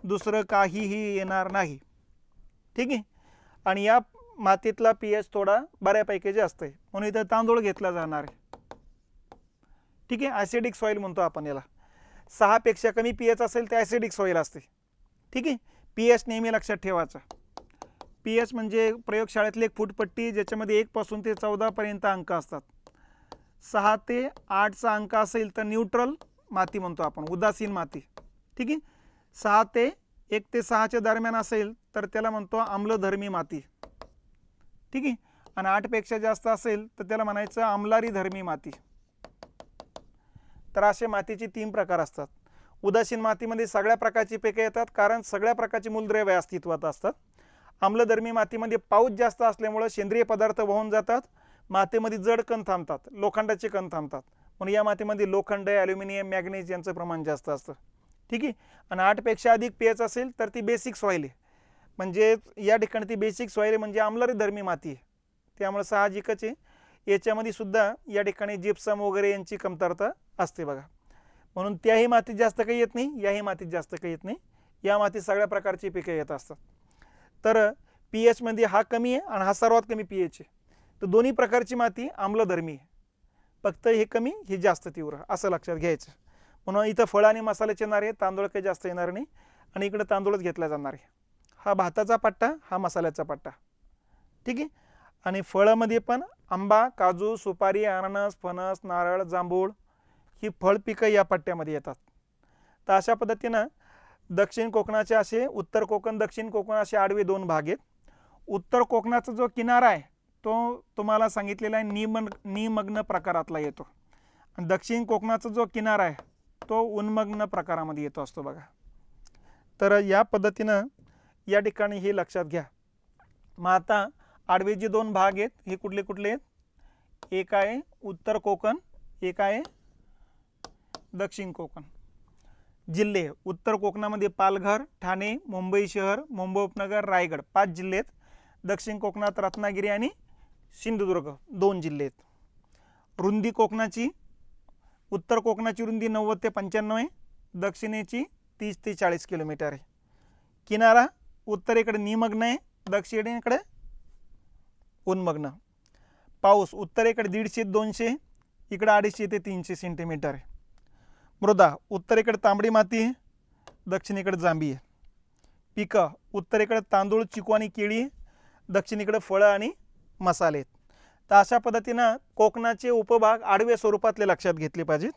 दुसरं काहीही येणार नाही. ठीक आहे, आणि या मातीतला पीएच थोडा बऱ्यापैकी जास्त आहे म्हणून इथं तांदूळ घेतला जाणार आहे. ठीक आहे, ॲसिडिक सॉईल म्हणतो आपण याला. 6 पेक्षा कमी पीएच असेल ते ॲसिडिक सॉईल असते. ठीक आहे, पीएच नेहमी लक्षात ठेवायचा. पीएच म्हणजे प्रयोगशाळेतली एक फूटपट्टी ज्याच्यामध्ये 1 पासून ते 14 पर्यंत अंक असतात. 6 ते 8चा अंक असेल तर न्यूट्रल माती म्हणतो आपण, उदासीन माती. ठीक आहे, 6 ते 1 ते 6च्या दरम्यान असेल तर त्याला म्हणतो आम्लधर्मी माती. ठीक आहे, आणि 8 पेक्षा जास्त असेल तर त्याला म्हणायचं आम्लारी धर्मी माती. तर असे मातीचे 3 प्रकार असतात. उदासीन मातीमध्ये सगळ्या प्रकारची पिके येतात कारण सगळ्या प्रकारची मूलद्रव्ये अस्तित्वात असतात. आम्लधर्मी मातीमध्ये पाऊस जास्त असल्यामुळे सेंद्रिय पदार्थ वाहून जातात, मातीमध्ये जड कण थांबतात, लोखंडाचे कण थांबतात म्हणून या मातीमध्ये लोखंड, ॲल्युमिनियम, मॅग्नेज यांचं प्रमाण जास्त असतं. ठीक आहे. आणि 8पेक्षा अधिक pH असेल तर ती बेसिक सॉईल आहे, म्हणजे या ठिकाणी ती बेसिक सॉईल आहे म्हणजे आम्लधर्मी माती आहे. त्यामुळे साहजिकच आहे याच्यामध्ये सुद्धा या ठिकाणी जिप्सम वगैरे यांची कमतरता असते बघा. म्हणून त्याही मातीत जास्त काही येत नाही, याही मातीत जास्त काही येत नाही. या मातीत सगळ्या प्रकारची पिके येत असतात. तर pH मध्ये हा कमी आहे आणि हा सर्वात कमी pH आहे. तर दोन्ही प्रकारची माती आम्लधर्मी आहे, फक्त हे कमी हे जास्त तीव्र असं लक्षात घ्यायचं. म्हणून इथं फळ आणि मसाल्याचे येणार आहे, तांदूळ काही जास्त येणार नाही आणि इकडे तांदूळच घेतला जाणार आहे. हा भाताचा पट्टा, हा मसाल्याचा पट्टा, ठीक आहे. आणि फळामध्ये पण आंबा, काजू, सुपारी, अननस, फणस, नारळ, जांभूळ ही फळ पिकं या पट्ट्यामध्ये येतात. तर अशा पद्धतीनं दक्षिण कोकणाचे असे उत्तर कोकण, दक्षिण कोकण असे आडवे दोन भाग आहेत. उत्तर कोकणाचा जो किनारा आहे तो तुम्हाला सांगितलेला आहे निमग्न प्रकारातला येतो, आणि दक्षिण कोकणाचा जो किनारा आहे तो उन्मग्न प्रकारामध्ये येतो असतो बघा. तर या पद्धतीनं या ठिकाणी हे लक्षात घ्या. मग आता आडवे जे दोन भाग आहेत हे कुठले कुठले आहेत? एक आहे उत्तर कोकण, एक आहे दक्षिण कोकण. जिल्हे उत्तर कोकणामध्ये पालघर, ठाणे, मुंबई शहर, मुंबई उपनगर, रायगड 5 जिल्हे आहेत. दक्षिण कोकणात रत्नागिरी आणि सिंधुदुर्ग 2 जिल्हे आहेत. रुंदी कोकणाची, उत्तर कोकणाची रुंदी 90 ते 95 आहे, दक्षिणेची 30 ते 40 किलोमीटर आहे. किनारा उत्तरेकडे निमग्न आहे, दक्षिणेकडे उन्मग्न. पाऊस उत्तरेकडे 150 200, इकडे 250 ते 300 सेंटीमीटर आहे. मृदा उत्तरेकडे तांबडी माती आहे, दक्षिणेकडे जांभी आहे. पिकं उत्तरेकडे तांदूळ, चिकू आणि केळी, दक्षिणेकडे फळं आणि मसाले आहेत. तर अशा पद्धतीनं कोकणाचे उपभाग आडव्या स्वरूपातले लक्षात घेतले पाहिजेत.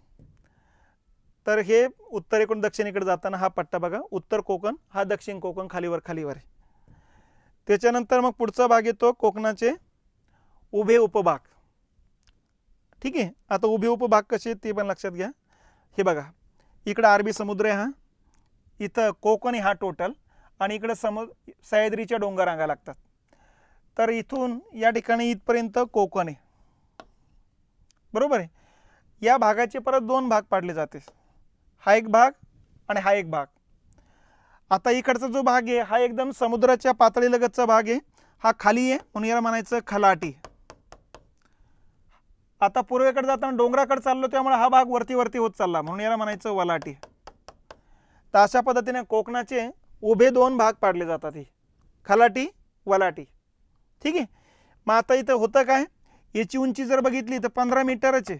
तर हे उत्तरेकडून दक्षिणेकडे जाताना हा पट्टा बघा, उत्तर कोकण हा दक्षिण कोकण खालीवर खालीवर आहे. त्याच्यानंतर मग पुढचा भाग येतो कोकणाचे उभे उपभाग, ठीक आहे. आता उभे उपभाग कसे ते पण लक्षात घ्या. हे बघा, इकडं अरबी समुद्र आहे, हा इथं कोकण हा टोटल, आणि इकडं सह्याद्रीच्या डोंगररांगा लागतात. तर इथून या ठिकाणी इथपर्यंत कोकण आहे, बरोबर आहे. या भागाचे परत दोन भाग पाडले जाते, हा एक भाग आणि हा एक भाग. आता इकडचा जो भाग आहे हा एकदम समुद्राच्या पातळीलगतचा भाग आहे, हा खाली आहे म्हणून याला म्हणायचं खलाटी. आता पूर्वेकडे जाताना डोंगराकडे चाललो त्यामुळे हा भाग वरती वरती होत चालला म्हणून याला म्हणायचं वलाटी. तर अशा पद्धतीने कोकणाचे उभे दोन भाग पाडले जातात, ही खलाटी वलाटी, ठीक आहे. मग आता इथं होतं काय, याची उंची जर बघितली तर 15 मीटरच आहे,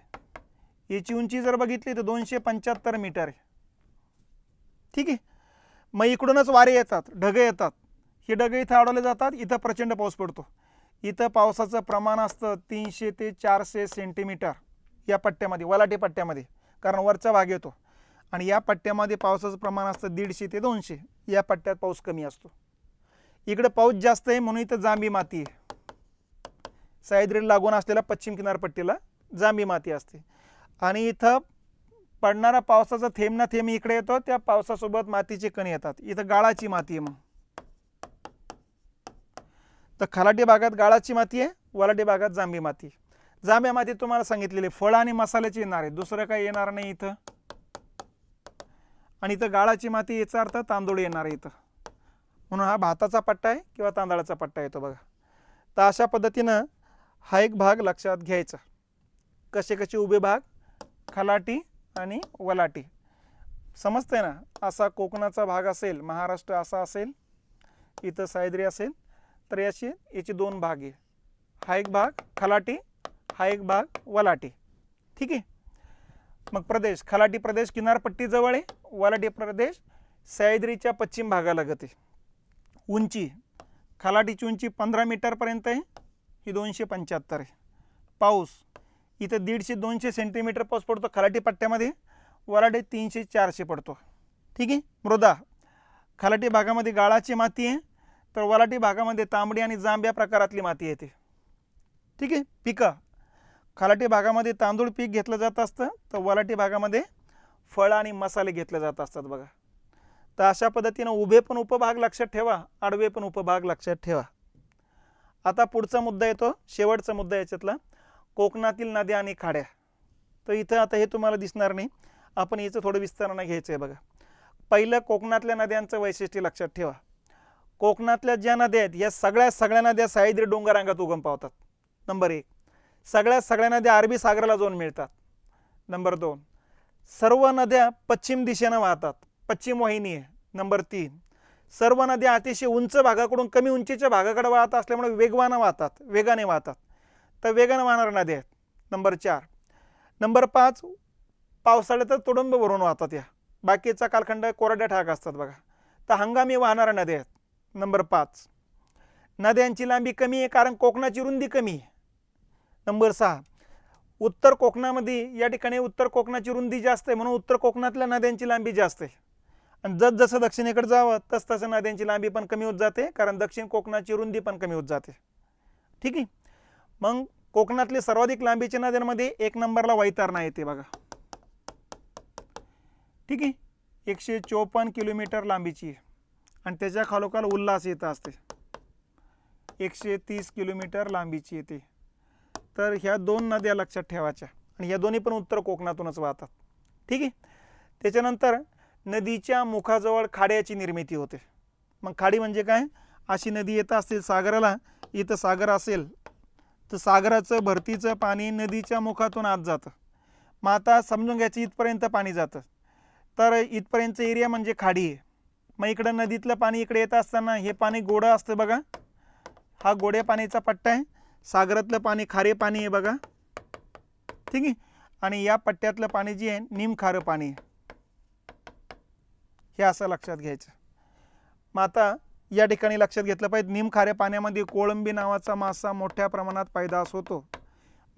याची उंची जर बघितली तर 275 मीटर आहे, ठीक आहे. मग इकडूनच वारे येतात, ढग येतात, हे ढग इथं अडवले जातात, इथं प्रचंड पाऊस पडतो. इथं पावसाचं प्रमाण असतं 300 ते 400 सेंटीमीटर या पट्ट्यामध्ये, वलाटी पट्ट्यामध्ये, कारण वरचा भाग येतो. आणि या पट्ट्यामध्ये पावसाचं प्रमाण असतं 150 ते 200, या पट्ट्यात पाऊस कमी असतो. इकडे पाऊस जास्त आहे म्हणून इथं जांभी माती आहे, सह्याद्रीला लागून असलेल्या पश्चिम किनारपट्टीला जांभी माती असते. आणि इथं पडणारा पावसाचा थेंब ना थेंब इकडे येतो, त्या पावसासोबत मातीचे कण येतात, इथं गाळाची माती आहे. मग तर खलाटी भागात गाळाची माती आहे, वलाटी भागात जांभी माती. जांभ्या माती तुम्हाला सांगितलेले फळ आणि मसाल्याचे येणार आहे, दुसरं काही येणार नाही इथं. आणि इथं गाळाची माती, याचा अर्थ तांदूळ येणार आहे इथं, म्हणून हा भाताचा पट्टा आहे किंवा तांदळाचा पट्टा येतो बघा. तर अशा पद्धतीनं हा एक भाग लक्षात घ्यायचा. कसे कसे उभे भाग, खलाटी आणि वलाटी, समजते ना. असा कोकणाचा भाग असेल, महाराष्ट्र असा असेल, इथं सह्याद्री असेल, तर याचे दोन भाग आहे, हा एक भाग खलाटी, हा एक भाग वलाटी, ठीक आहे. मग प्रदेश, खलाटी प्रदेश किनारपट्टी जवळ आहे, वलाटी प्रदेश सह्याद्रीच्या पश्चिम भागालगत आहे. उंची खलाटीची उंची 15 मीटरपर्यंत आहे, ही 275 आहे. पाऊस इथं 150 200 सेंटीमीटर पाऊस पडतो खलाटी पट्ट्यामध्ये, वलाटी 300 400 पडतो, ठीक आहे. मृदा खलाटी भागामध्ये गाळाची माती आहे, तर वलाटी भागामध्ये तांबडी आणि जांभ्या प्रकारातली माती येते, ठीक आहे. पिकं खलाटी भागामध्ये तांदूळ पीक घेतलं जात असतं, तर वलाटी भागामध्ये फळ आणि मसाले घेतले जात असतात बघा. तर अशा पद्धतीनं उभे पण उपभाग लक्षात ठेवा, आडवे पण उपभाग लक्षात ठेवा. आता पुढचा मुद्दा येतो, शेवटचा मुद्दा याच्यातला, कोकणातील नद्या आणि खाड्या. तर इथं आता हे तुम्हाला दिसणार नाही, आपण याचं थोडं विस्ताराने घ्यायचं आहे बघा. पहिलं कोकणातल्या नद्यांचं वैशिष्ट्य लक्षात ठेवा. कोकणातल्या ज्या नद्या आहेत या सगळ्या नद्या सह्याद्री डोंगररांगात उगम पावतात. नंबर 1. सगळ्या नद्या अरबी सागराला जाऊन मिळतात. नंबर 2. सर्व नद्या पश्चिम दिशेने वाहतात, पश्चिम वाहिनी आहे. नंबर 3. सर्व नद्या अतिशय उंच भागाकडून कमी उंचीच्या भागाकडे वाहत असल्यामुळे वेगाने वाहतात. तर वेगाने वाहणाऱ्या नद्या आहेत. नंबर 4. नंबर 5. पावसाळ्यातच तुडुंब भरून वाहतात. या बाकीचा कालखंड कोरड्या ठाक असतात बघा. तर हंगामी वाहणाऱ्या नद्या आहेत. नंबर 5. नद्यांची लांबी कमी आहे कारण कोकणाची रुंदी कमी आहे. नंबर 6. उत्तर कोकणामध्ये या ठिकाणी उत्तर कोकणाची रुंदी जास्त आहे म्हणून उत्तर कोकणातल्या नद्यांची लांबी जास्त आहे. आणि जसं दक्षिणेकडे जावं तसं नद्यांची लांबी पण कमी होत जाते कारण दक्षिण कोकणाची रुंदी पण कमी होत जाते. ठीक आहे. मग कोकणातले सर्वाधिक लांबीच्या नद्यांमध्ये 1 नंबरला वैतरणा येते बघा. ठीक आहे. 154 किलोमीटर लांबीची आहे. आणि त्याच्या खालोखाल उल्हास येत असते 130 किलोमीटर लांबीची येते. तर ह्या 2 नद्या लक्षात ठेवायच्या आणि ह्या दोन्ही पण उत्तर कोकणातूनच वाहतात. ठीक आहे. त्याच्यानंतर नदीच्या मुखाजवळ खाड्याची निर्मिती होते. मग खाडी म्हणजे काय? अशी नदी येत असते सागराला, इथं सागर असेल तर सागराचं भरतीचं पाणी नदीच्या मुखातून आत जातं. मग आता समजून घ्यायचं इथपर्यंत पाणी जातं तर इथपर्यंतचं एरिया म्हणजे खाडी आहे. मग इकडं नदीतलं पाणी इकडे येत असताना हे पाणी गोडं असतं बघा. हा गोड्या पाणीचा पट्टा आहे. सागरातलं पाणी खारे पाणी आहे बघा. ठीक आहे. आणि या पट्ट्यातलं पाणी जे आहे निमखारं पाणी आहे. हे असं लक्षात घ्यायचं. मग आता या ठिकाणी लक्षात घेतलं पाहिजे निमखाऱ्या पाण्यामध्ये कोळंबी नावाचा मासा मोठ्या प्रमाणात पैदास होतो.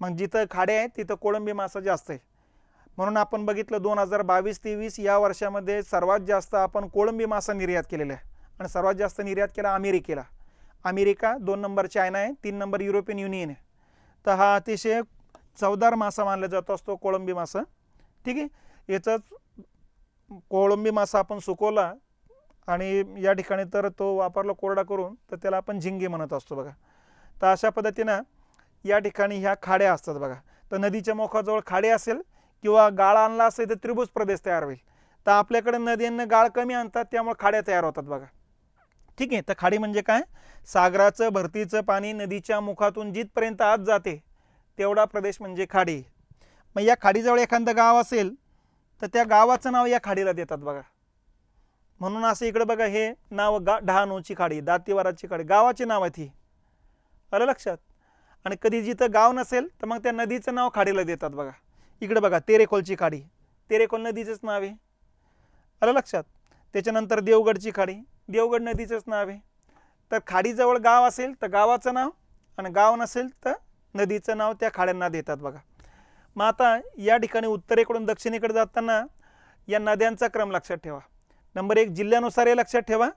मग जिथं खाडे आहेत तिथं कोळंबी मासा जास्त आहे. म्हणून आपण बघितलं 2022-23 या वर्षामध्ये सर्वात जास्त आपण कोळंबी मासा निर्यात केलेला आहे. आणि सर्वात जास्त निर्यात केला अमेरिकेला. अमेरिका 2 नंबर चायना आहे, 3 नंबर युरोपियन युनियन आहे. तर हा अतिशय चवदार मासा मानला जातो असतो कोळंबी मासा. ठीक आहे. याचाच कोळंबी मासा आपण सुकवला आणि या ठिकाणी तर तो वापरला कोरडा करून तर त्याला आपण झिंगे म्हणत असतो बघा. तर अशा पद्धतीनं या ठिकाणी ह्या खाड्या असतात बघा. तर नदीच्या मुखाजवळ खाडे असेल किंवा गाळ आणला असेल तर त्रिभुज प्रदेश तयार होईल. तर आपल्याकडे नद्यांना गाळ कमी आणतात त्यामुळे खाड्या तयार होतात बघा. ठीक आहे. तर खाडी म्हणजे काय? सागराचं भरतीचं पाणी नदीच्या मुखातून जिथपर्यंत आत जाते तेवढा प्रदेश म्हणजे खाडी. मग या खाडीजवळ एखादं गाव असेल तर त्या गावाचं नाव या खाडीला देतात बघा. म्हणून असं इकडे बघा हे नाव डहाणूची खाडी, दातीवाराची खाडी गावाचे नाव आहेत ही. आलं लक्षात? आणि कधी जिथं गाव नसेल तर मग त्या नदीचं नाव खाडीला देतात बघा. इकडे बघा तेरेखोलची खाडी, तेरेखोल नदीचंच नाव आहे. आलं लक्षात? त्याच्यानंतर देवगडची खाडी, देवगड नदीचंच नाव आहे. तर खाडीजवळ गाव असेल तर गावाचं नाव आणि गाव नसेल तर नदीचं नाव त्या खाड्यांना देतात बघा. मग आता या ठिकाणी उत्तरेकडून दक्षिणेकडे जाताना या नद्यांचा क्रम लक्षात ठेवा. नंबर 1 जिल्ह्यानुसार हे लक्षात ठेवा.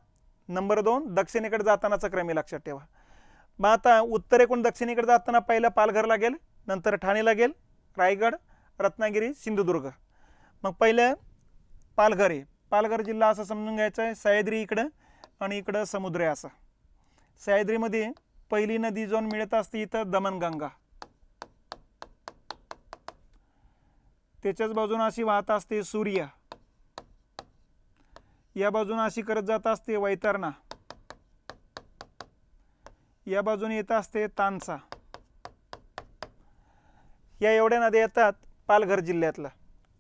नंबर 2 दक्षिणेकडे जातानाचा क्रम हे लक्षात ठेवा. मग आता उत्तरेकडून दक्षिणेकडे जाताना पहिलं पालघर लागेल, नंतर ठाणे लागेल, रायगड, रत्नागिरी, सिंधुदुर्ग. मग पहिलं पालघर आहे. पालघर जिल्हा असं समजून घ्यायचं आहे सह्याद्री इकडं आणि इकडं समुद्र आहे असं. सह्याद्रीमध्ये पहिली नदी जाऊन मिळत असते इथं दमनगंगा. त्याच्याच बाजूने अशी वाहत असते सूर्या. या बाजूने अशी करत जात असते वैतरणा. या बाजूने येत असते तानसा. या एवढ्या नद्या येतात पालघर जिल्ह्यातला.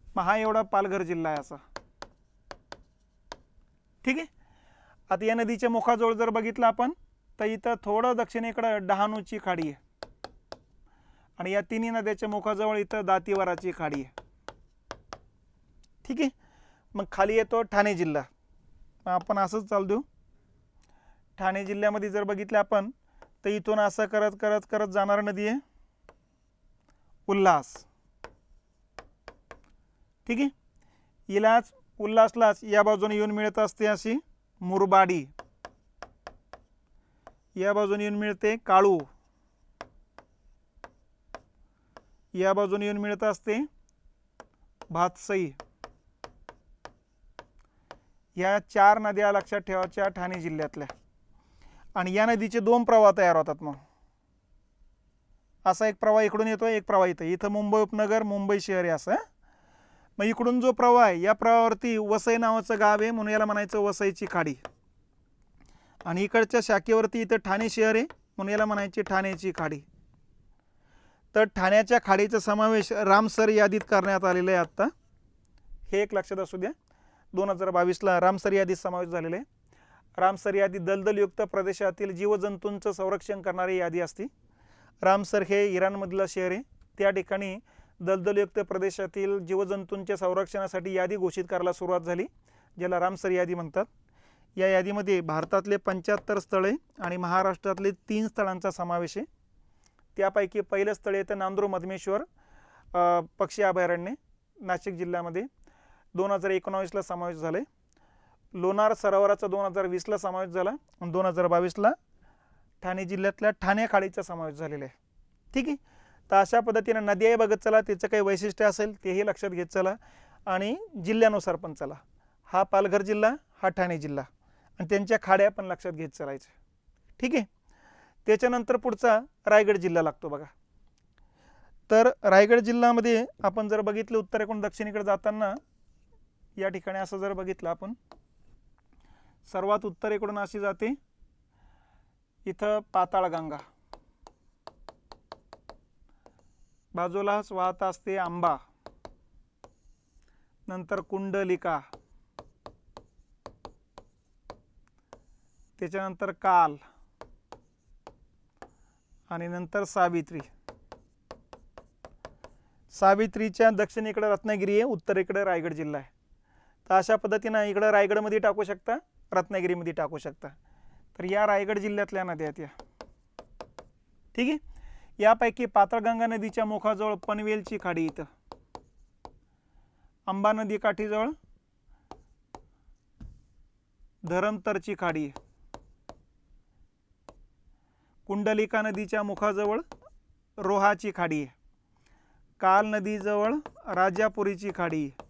मग हा एवढा पालघर जिल्हा आहे असा. ठीक आहे. आता या नदीच्या मुखाजवळ जर बघितलं आपण तर इथं थोडं दक्षिणेकडं डहाणूची खाडी आहे आणि या तिन्ही नद्याच्या मुखाजवळ इथं दातीवाराची खाडी आहे. ठीक आहे. मग खाली येतो ठाणे जिल्हा. आपण असंच चालू देऊ. ठाणे जिल्ह्यामध्ये जर बघितलं आपण तर इथून असं करत करत करत जाणार नदी आहे उल्हास. ठीक आहे. इलाच उल्हासलाच या बाजूने येऊन मिळत असते अशी मुरबाडी. या बाजूने येऊन मिळते काळू. या बाजूने येऊन मिळत असते भातसई. या 4 नद्या लक्षात ठेवायच्या ठाणे जिल्ह्यातल्या. आणि या नदीचे 2 प्रवाह तयार होतात. मग असा एक प्रवाह इकडून येतो, एक प्रवाह इथं. इथं मुंबई उपनगर, मुंबई शहर आहे असं. मग इकडून जो प्रवाह आहे या प्रवाहावरती वसई नावाचं गाव आहे म्हणून याला म्हणायचं वसईची खाडी, आणि इकडच्या शाखेवरती इथं ठाणे शहर आहे म्हणून याला म्हणायची ठाण्याची खाडी. तर ठाण्याच्या खाडीचा समावेश रामसर यादीत करण्यात आलेला आहे. आत्ता हे एक लक्षात असू द्या, 2022ला रामसर यादीत समावेश झालेला आहे. रामसर यादी दलदलयुक्त प्रदेशातील जीवजंतूंचं संरक्षण करणारी यादी असते. रामसर हे इराणमधलं शहर आहे. त्या ठिकाणी दलदलयुक्त प्रदेशातील जीवजंतूंच्या संरक्षणासाठी यादी घोषित करायला सुरुवात झाली, ज्याला रामसर यादी म्हणतात. या यादीमध्ये भारतातले 75 स्थळे आणि महाराष्ट्रातले 3 स्थळांचा समावेश आहे. त्यापैकी पहिलं स्थळ येतं नांदूर मधमेश्वर पक्षी अभयारण्य, नाशिक जिल्ह्यामध्ये 2019ला समावेश झाले. लोणार सरोवराचा 2020ला समावेश झाला आणि 2022ला ठाणे जिल्ह्यातल्या ठाणे खाडीचा समावेश झालेला आहे. ठीक आहे. तर अशा पद्धतीने नद्याही बघत चला, त्याचं काही वैशिष्ट्य असेल तेही लक्षात घेत चला, आणि जिल्ह्यानुसार पण चला. हा पालघर जिल्हा, हा ठाणे जिल्हा, आणि त्यांच्या खाड्या पण लक्षात घेत चालायच्या. ठीक आहे. त्याच्यानंतर पुढचा रायगड जिल्हा लागतो बघा. तर रायगड जिल्ह्यामध्ये आपण जर बघितलं उत्तरेकडून दक्षिणेकडे जाताना या ठिकाणी असं जर बघितलं आपण, सर्वात उत्तरेकडून अशी जाते, इथं पाताळगंगा, बाजूलाच वाहत असते आंबा, नंतर कुंडलिका, त्याच्यानंतर काल, आणि नंतर सावित्री. सावित्रीच्या दक्षिणेकडे रत्नागिरी आहे, उत्तरेकडे रायगड जिल्हा आहे. तर अशा पद्धतीनं इकडं रायगडमध्ये टाकू शकता, रत्नागिरीमध्ये टाकू शकता. तर या रायगड जिल्ह्यातल्या नद्या आहेत या. ठीक आहे. यापैकी पाताळगंगा नदीच्या मुखाजवळ पनवेलची खाडी इथं, अंबा नदी काठीजवळ धरमतरची खाडी आहे, कुंडलिका नदीच्या मुखाजवळ रोहाची खाडी आहे, काल नदीजवळ राजापुरीची खाडी आहे,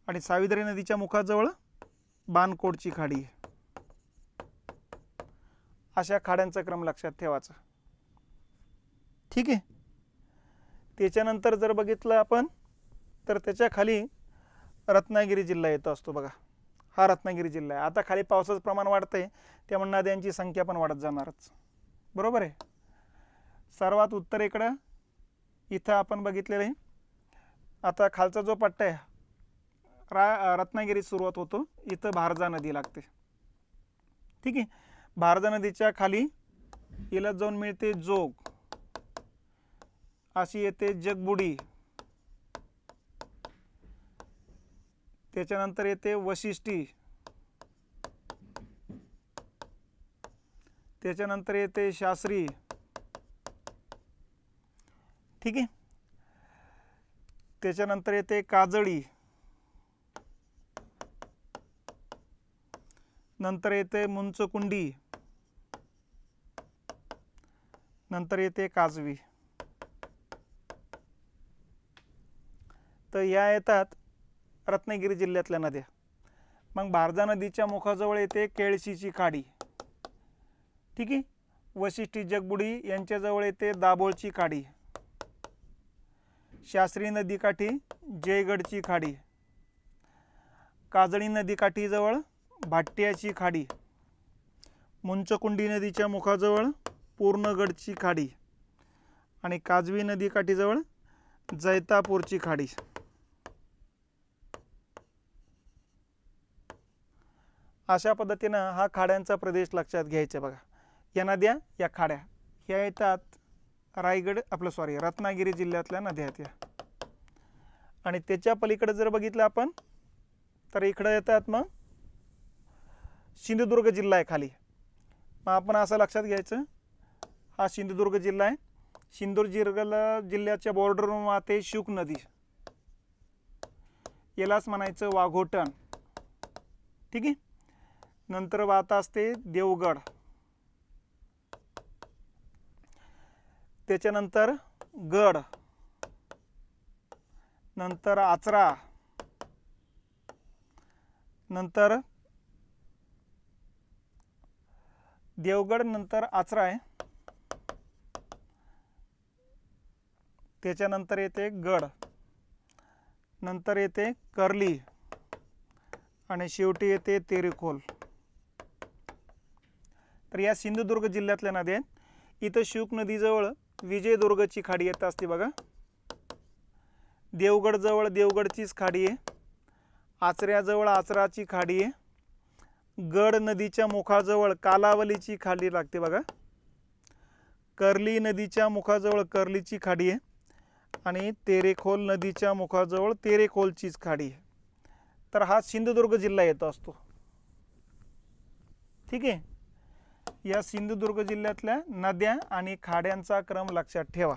आणि सावित्री नदीच्या मुखाजवळ बानकोटची खाडी आहे. अशा खाड्यांचा क्रम लक्षात ठेवायचा. ठीक आहे. त्याच्यानंतर जर बघितलं आपण तर त्याच्या खाली रत्नागिरी जिल्हा येतो असतो बघा. हा रत्नागिरी जिल्हा आहे. आता खाली पावसाचं प्रमाण वाढतंय त्यामुळे नद्यांची संख्या पण वाढत जाणारच, बरोबर आहे. सर्वात उत्तरेकडं इथं आपण बघितलेलं आहे. आता खालचा जो पट्टा आहे रत्नागिरी सुरुवात होतो, इथं भारजा नदी लागते. ठीक आहे. भारजा नदीच्या खाली हिला जाऊन मिळते जोग, अशी येते जगबुडी, त्याच्यानंतर येते वशिष्ठी, त्याच्यानंतर येते शास्त्री. ठीक आहे. त्याच्यानंतर येते काजळी, नंतर येते मुंचकुंडी, नंतर येते काजवी. तर या येतात रत्नागिरी जिल्ह्यातल्या नद्या. मग भारजा नदीच्या मुखाजवळ येते केळशीची खाडी. ठीक आहे. वशिष्ठी जगबुडी यांच्याजवळ येते दाभोळची खाडी, शास्त्री नदीकाठी जयगडची खाडी, काजळी नदीकाठीजवळ भाट्याची खाडी, मुंचकुंडी नदीच्या मुखाजवळ पूर्णगडची खाडी, आणि काजवी नदीकाठीजवळ जैतापूरची खाडी. अशा पद्धतीनं हा खाड्यांचा प्रदेश लक्षात घ्यायचा बघा. या नद्या, या खाड्या ह्या येतात रत्नागिरी जिल्ह्यातल्या नद्या आहेत या. आणि त्याच्या पलीकडे जर बघितलं आपण तर इकडे येतात मग सिंधुदुर्ग जिल्हा आहे खाली. मग आपण असं लक्षात घ्यायचं, हा सिंधुदुर्ग जिल्हा आहे. सिंधुदुर्ग जिल्ह्याच्या बॉर्डरवरून वाहते शुक नदी, यालाच म्हणायचं वाघोटण. ठीक आहे. नंतर वाहत असते देवगड, त्याच्यानंतर गड, नंतर आचरा, नंतर देवगड, नंतर आचरा आहे, त्याच्यानंतर येते गड, नंतर येते कर्ली आणि शेवटी येते तेरेखोल. तर या सिंधुदुर्ग जिल्ह्यातल्या नद्या आहेत. इथं शुक नदीजवळ विजयदुर्गची खाडी येत असते बघा. देवगडजवळ देवगडचीच खाडी आहे. आचऱ्याजवळ आचराची खाडी आहे. गड नदीच्या मुखाजवळ कालावलीची खाडी लागते बघा. कर्ली नदीच्या मुखाजवळ कर्लीची खाडी आहे आणि तेरेखोल नदीच्या मुखाजवळ तेरेखोलचीच खाडी आहे. तर हा सिंधुदुर्ग जिल्हा येतो असतो. ठीक आहे. या सिंधुदुर्ग जिल्ह्यातल्या नद्या आणि खाड्यांचा क्रम लक्षात ठेवा.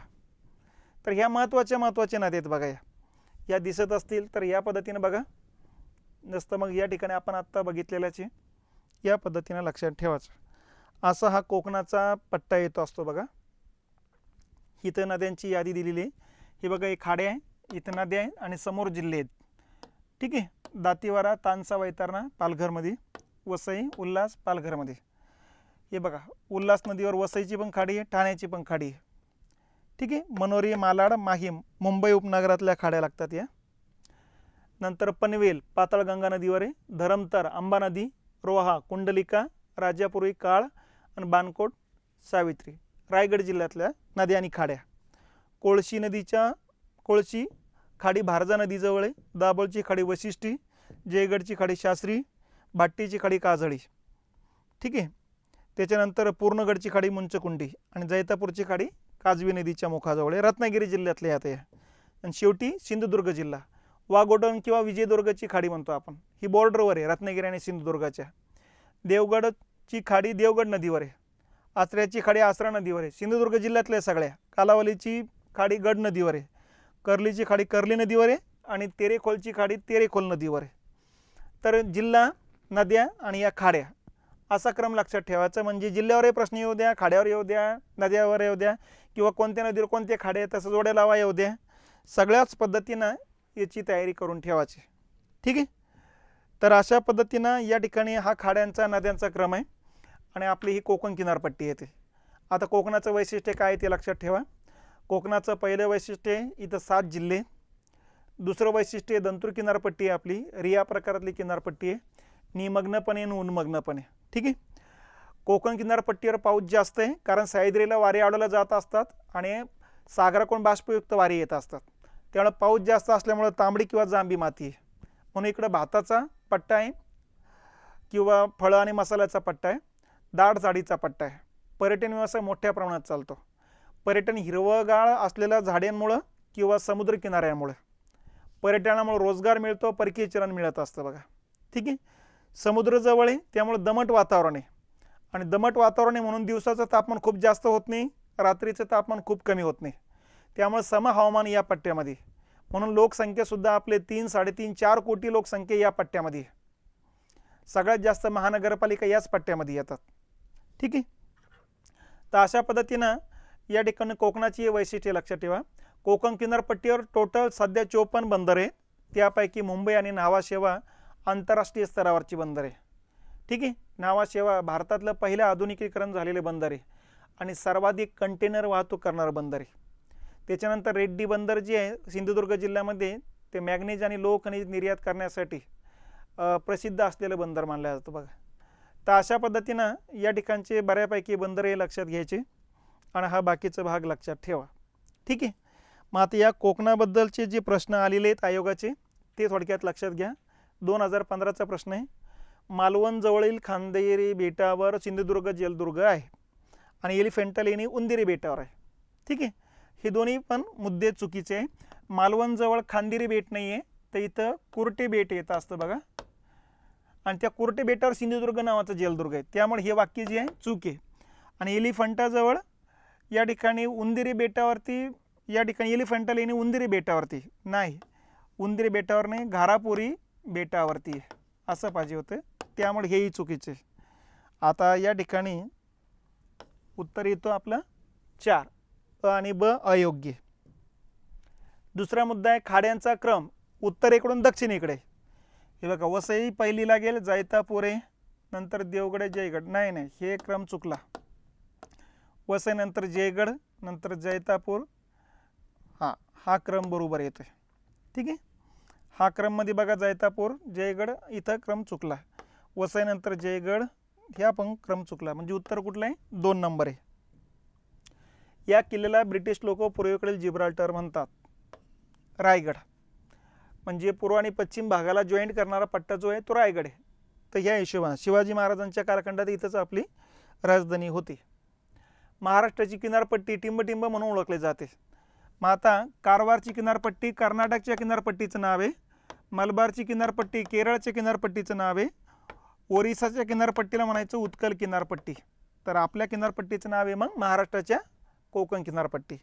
तर ह्या महत्त्वाच्या नद्या आहेत बघा. या दिसत असतील तर या पद्धतीने बघा. नसतं मग या ठिकाणी आपण आत्ता बघितलेल्याचे या पद्धतीने लक्षात ठेवायचं. असा हा कोकणाचा पट्टा येतो असतो बघा. इथं नद्यांची यादी दिलेली आहे. ही बघा, एक खाड्या आहे, इथं नद्या आहे आणि समोर जिल्हे आहेत. ठीक आहे. दातीवारा, तानसा, वैतरणा पालघरमध्ये, वसई, उल्हास पालघरमध्ये. हे बघा, उल्हास नदीवर वसईची पण खाडी आहे, ठाण्याची पण खाडी आहे. ठीक आहे. मनोरी, मालाड, माहीम मुंबई उपनगरातल्या खाड्या लागतात या. नंतर पनवेल पाताळगंगा नदीवर आहे. धरमतर, अंबा नदी, रोहा, कुंडलिका, राजापुरी, काळ आणि बाणकोट, सावित्री रायगड जिल्ह्यातल्या नद्या आणि खाड्या. कोळशी खाडी भारजा नदीजवळ आहे. दाभोळची खाडी वशिष्ठी, जयगडची खाडी शास्त्री, भाट्टीची खाडी काजळी. ठीक आहे. त्याच्यानंतर पूर्णगडची खाडी मुंचकुंडी आणि जैतापूरची खाडी काजवी नदीच्या मुखाजवळ आहे. रत्नागिरी जिल्ह्यातले आता या. आणि शेवटी सिंधुदुर्ग जिल्हा वाघोटन किंवा विजयदुर्गची खाडी म्हणतो आपण. ही बॉर्डरवर आहे रत्नागिरी आणि सिंधुदुर्गाच्या. देवगडची खाडी देवगड नदीवर आहे. आचऱ्याची खाडी आचरा नदीवर आहे. सिंधुदुर्ग जिल्ह्यातल्या सगळ्या. कालावलीची खाडी गड नदीवर आहे. कर्लीची खाडी कर्ली नदीवर आहे आणि तेरेखोलची खाडी तेरेखोल नदीवर आहे. तर जिल्हा, नद्या आणि या खाड्या असा क्रम लक्षात ठेवायचा. म्हणजे जिल्ह्यावरही प्रश्न येऊ द्या, खाड्यावर येऊ द्या, नद्यावर येऊ द्या किंवा कोणत्या नदीवर कोणत्या खाड्या तसं जोड्या लावा येऊ द्या, सगळ्याच पद्धतीनं याची तयारी करून ठेवायची. ठीक आहे. तर अशा पद्धतीनं या ठिकाणी हा खाड्यांचा नद्यांचा क्रम आहे आणि आपली ही कोकण किनारपट्टी येते. आता कोकणाचं वैशिष्ट्य काय ते लक्षात ठेवा. कोकणाचं पहिलं वैशिष्ट्य आहे इथं 7 जिल्हे. दुसरं वैशिष्ट्य दंतूर किनारपट्टी आहे आपली, रिया प्रकारातली किनारपट्टी आहे, निमग्नपणे आणि उन्मग्नपणे. ठीक आहे. कोकण किनारपट्टीवर पाऊस जास्त आहे कारण सह्याद्रीला वारे आडवला जात असतात आणि सागराकडून बाष्पयुक्त वारे येत असतात. त्यामुळे पाऊस जास्त असल्यामुळे तांबडी किंवा जांभी माती आहे. म्हणून इकडं भाताचा पट्टा आहे किंवा फळं आणि मसाल्याचा पट्टा आहे. दाट जाडीचा पट्टा आहे. पर्यटन व्यवसाय मोठ्या प्रमाणात चालतो. पर्यटन हिरवगाळ असलेल्या झाडांमुळं किंवा समुद्र किनाऱ्यामुळे पर्यटनामुळे रोजगार मिळतो, परकीय चलन मिळत असतं बघा. ठीक आहे. समुद्र जवळ आहे त्यामुळे दमट वातावरण आहे आणि दमट वातावरण आहे म्हणून दिवसाचं तापमान खूप जास्त होत नाही, रात्रीचं तापमान खूप कमी होत नाही. त्यामुळे सम हवामान या पट्ट्यामध्ये. म्हणून लोकसंख्येसुद्धा आपले 3, 3.5, 4 कोटी लोकसंख्या या पट्ट्यामध्ये. सगळ्यात जास्त महानगरपालिका याच पट्ट्यामध्ये येतात. ठीक आहे. तर अशा पद्धतीनं या ठिकाणी कोकणाची वैशिष्ट्ये लक्षात ठेवा. कोकण किनारपट्टीवर टोटल सध्या 54 बंदर आहे. त्यापैकी मुंबई आणि न्हावा आंतरराष्ट्रीय स्तरावरची बंदर आहे. ठीक आहे. न्हावा भारतातलं पहिलं आधुनिकीकरण झालेले बंदर आहे आणि सर्वाधिक कंटेनर वाहतूक करणारं बंदर आहे. त्याच्यानंतर रेड्डी बंदर जे आहे सिंधुदुर्ग जिल्ह्यामध्ये ते मॅग्नीज आणि लोह खनिज निर्यात करण्यासाठी प्रसिद्ध असलेलं बंदर मानलं जातं बघा. तर अशा पद्धतीनं या ठिकाणचे बऱ्यापैकी बंदर हे लक्षात घ्यायचे आणि हा बाकीचा भाग लक्षात ठेवा. ठीक आहे. मग आता या कोकणाबद्दलचे जे प्रश्न आलेले आहेत आयोगाचे ते थोडक्यात लक्षात घ्या. 2015चा प्रश्न आहे. मालवण जवळील खांदेरी बेटावर सिंधुदुर्ग जलदुर्ग आहे आणि एलिफंटा लेणी उंदेरी बेटावर आहे. ठीक आहे. हे दोन्ही पण मुद्दे चुकीचे आहे. मालवण जवळ खांदेरी बेट नाही आहे तर इथं कुर्टे बेट येतं असतं बघा आणि त्या कुर्टे बेटावर सिंधुदुर्ग नावाचं जलदुर्ग आहे. त्यामुळे हे वाक्य जे आहे चूक आहे. आणि एलिफंटाजवळ या ठिकाणी उंदेरी बेटावरती या ठिकाणी एलिफंटा लेणी उंदेरी बेटावरती नाही, उंदेरी बेटावर नाही घारापुरी बेटावरती असं पाहिजे होतं. त्यामुळे हेही चुकीचे. आता या ठिकाणी उत्तर येतो आपलं 4 अ आणि ब अयोग्य. दुसरा मुद्दा आहे खाड्यांचा क्रम उत्तरेकडून दक्षिणेकडे. हे बघा वसई पहिली लागेल, जैतापूर आहे, नंतर देवगड, जयगड. नाही हे क्रम चुकला. वसई नंतर जयगड नंतर जैतापूर हा क्रम बरोबर येतोय. ठीक आहे. हा क्रममध्ये बघा जैतापूर जयगड इथं क्रम चुकला, वसईनंतर जयगड ह्या पण क्रम चुकला, म्हणजे उत्तर कुठलं आहे 2 नंबर आहे. या किल्ल्याला ब्रिटिश लोक पूर्वेकडील जिब्राल्टर म्हणतात. रायगड म्हणजे पूर्व आणि पश्चिम भागाला जॉईंट करणारा पट्टा जो आहे तो रायगड आहे. तर ह्या हिशोबाने शिवाजी महाराजांच्या कालखंडात इथंच आपली राजधानी होती. महाराष्ट्राची किनारपट्टी टिंबटिंब म्हणून ओळखली जाते. मग आता कारवारची किनारपट्टी कर्नाटकच्या किनारपट्टीचं नाव आहे, मलबारची किनारपट्टी केरळच्या किनारपट्टीचं नाव आहे, ओरिसाच्या किनारपट्टीला म्हणायचं उत्कल किनारपट्टी. तर आपल्या किनारपट्टीचं नाव आहे मग महाराष्ट्राच्या कोकण किनारपट्टी.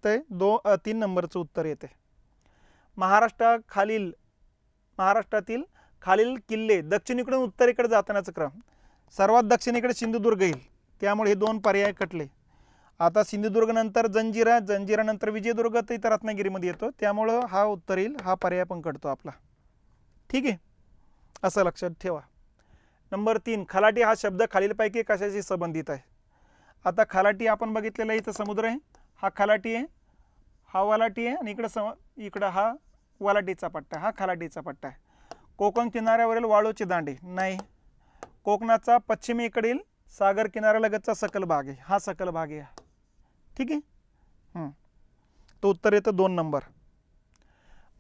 ते 3 नंबरचं उत्तर येते. महाराष्ट्रातील खालील किल्ले दक्षिणेकडून उत्तरेकडे जातानाचा क्रम. सर्वात दक्षिणेकडे सिंधुदुर्ग येईल, त्यामुळे हे 2 पर्याय कटले. आता सिंधुदुर्ग नंतर जंजिरानंतर विजयदुर्ग तर इथं रत्नागिरीमध्ये येतो, त्यामुळं हा उत्तर येईल, हा पर्याय पण कटतो आपला. ठीक आहे, असं लक्षात ठेवा. नंबर 3, खलाटी हा शब्द खालीलपैकी कशाशी संबंधित आहे? आता खलाटी आपण बघितलेलं इथं समुद्र आहे, हा खलाटी आहे, हा वलाटी आहे, आणि इकडं हा वलाटीचा पट्टा, हा खलाटीचा पट्टा आहे. कोकण किनाऱ्यावरील वाळूचे दांडे नाही. कोकणाचा पश्चिमेकडील सागर किनाऱ्यालगतचा सकल भाग आहे, हा सकल भाग आहे. ठीक आहे, तो उत्तर येतं 2 नंबर.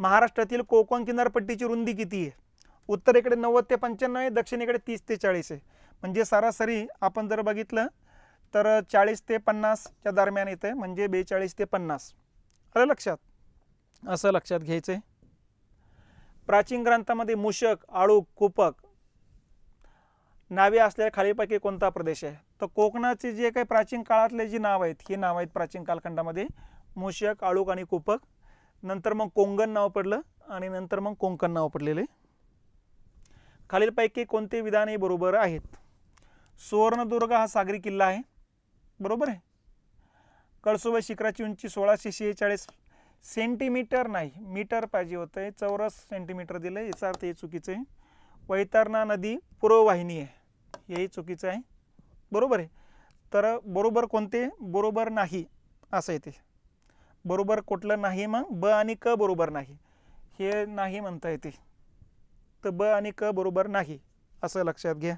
महाराष्ट्रातील कोकण किनारपट्टीची रुंदी किती आहे? उत्तरेकडे 90 ते 95 आहे, दक्षिणेकडे 30 ते 40 आहे. म्हणजे सरासरी आपण जर बघितलं तर 40 ते 50च्या दरम्यान येते, म्हणजे 42 ते 50. आलं लक्षात? असं लक्षात घ्यायचं आहे. प्राचीन ग्रंथामध्ये मूषक, आळूक, कुपक नावे असलेल्या खालीलपैकी कोणता प्रदेश आहे? तर कोकणाचे जे काही प्राचीन काळातले जी नाव आहेत, ही नाव आहेत प्राचीन कालखंडामध्ये मूषक, आळूक आणि कुपक. नंतर मग कोंगण नाव पडलं आणि नंतर मग कोंकण नाव पडलेले. खालीलपैकी कोणते विधान हे बरोबर आहेत? सुवर्णदुर्ग हा सागरी किल्ला आहे, बरोबर आहे. कळसुबाई शिखराची उंची 1646 सेंटीमीटर नाही, मीटर पाहिजे होतं, चौरस सेंटीमीटर दिलं, याचा अर्थ हे चुकीचं आहे. वैतरणा नदी पूर्ववाहिनी आहे, हेही चुकीचं आहे, बरोबर आहे. तर बरोबर कोणते? बरोबर नाही असं येते. बरोबर कुठलं नाही? मग ब आणि क बरोबर नाही, हे नाही म्हणता येते. तर ब आणि क बरोबर नाही, असं लक्षात घ्या.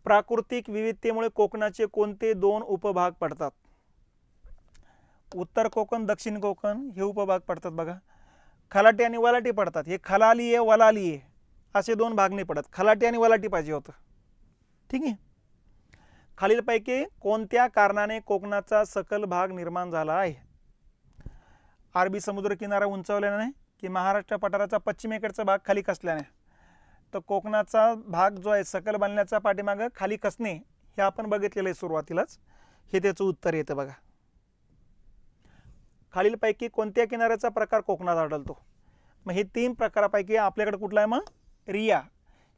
प्राकृतिक विविधतेमुळे कोकणाचे कोणते 2 उपभाग पडतात? उत्तर कोकण, दक्षिण कोकण हे उपभाग पडतात बघा. खलाटी आणि वलाटी पडतात. हे खलाली आहे, वलाली आहे, असे 2 भाग नाही पडत. खलाटी आणि वलाटी पाहिजे होतं. ठीक आहे. खालीलपैकी कोणत्या कारणाने कोकणाचा सकल भाग निर्माण झाला आहे? अरबी समुद्र किनारा उंचावल्याने की महाराष्ट्र पठाराचा पश्चिमेकडचा भाग खाली कसल्याने? तर कोकणाचा भाग जो आहे सकल बनण्याचा पाठीमागं खाली कसणे हे आपण बघितलेलं आहे सुरुवातीलाच, हे त्याचं उत्तर येतं बघा. खालीलपैकी कोणत्या किनाऱ्याचा प्रकार कोकणात आढळतो? मग हे 3 प्रकारापैकी आपल्याकडे कुठला आहे? मग रिया,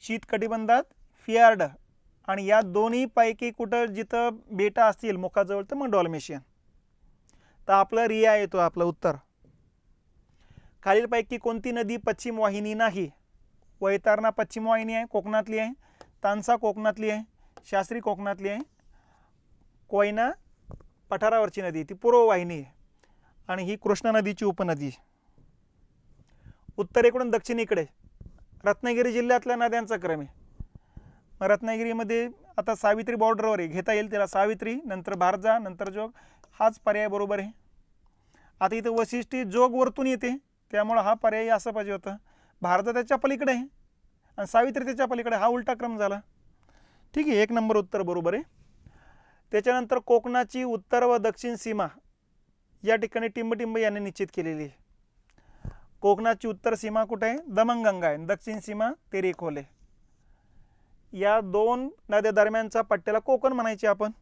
शीतकटिबंधात फियार्ड, आणि या दोन्ही पैकी कुठं जिथं बेटा असतील मुखाजवळ तर मग डॉल्मेशियन. तर आपलं रिया येतो आपलं उत्तर. खालीलपैकी कोणती नदी पश्चिम वाहिनी नाही? वैतरणा पश्चिम वाहिनी आहे, कोकणातली आहे. तानसा कोकणातली आहे, शास्त्री कोकणातली आहे. कोयना पठारावरची नदी ती पूर्व वाहिनी आहे, आणि ही कृष्णा नदीची उपनदी. उत्तरेकडून दक्षिणेकडे रत्नागिरी जिल्ह्यातल्या नद्यांचा क्रम आहे. मग रत्नागिरीमध्ये आता सावित्री बॉर्डरवर आहे, घेता येईल त्याला सावित्री, नंतर भारजा, नंतर जोग, हाच पर्याय बरोबर आहे. आता इथं वशिष्ठी जोग वरतून येते, त्यामुळं हा पर्याय असं पाहिजे होतं. भारजा त्याच्या पलीकडे आहे आणि सावित्री त्याच्या पलीकडे, हा उलटा क्रम झाला. ठीक आहे, 1 नंबर उत्तर बरोबर आहे. त्याच्यानंतर कोकणाची उत्तर व दक्षिण सीमा या ठिकाणी टिंबटिंब यांनी निश्चित केलेली आहे. कोकणाची उत्तर सीमा कुठे आहे? दमणगंगा आहे, दक्षिण सीमा तेरेखोल आहे. या 2 नद्या दरम्यानचा पट्ट्याला कोकण म्हणायचे आपण.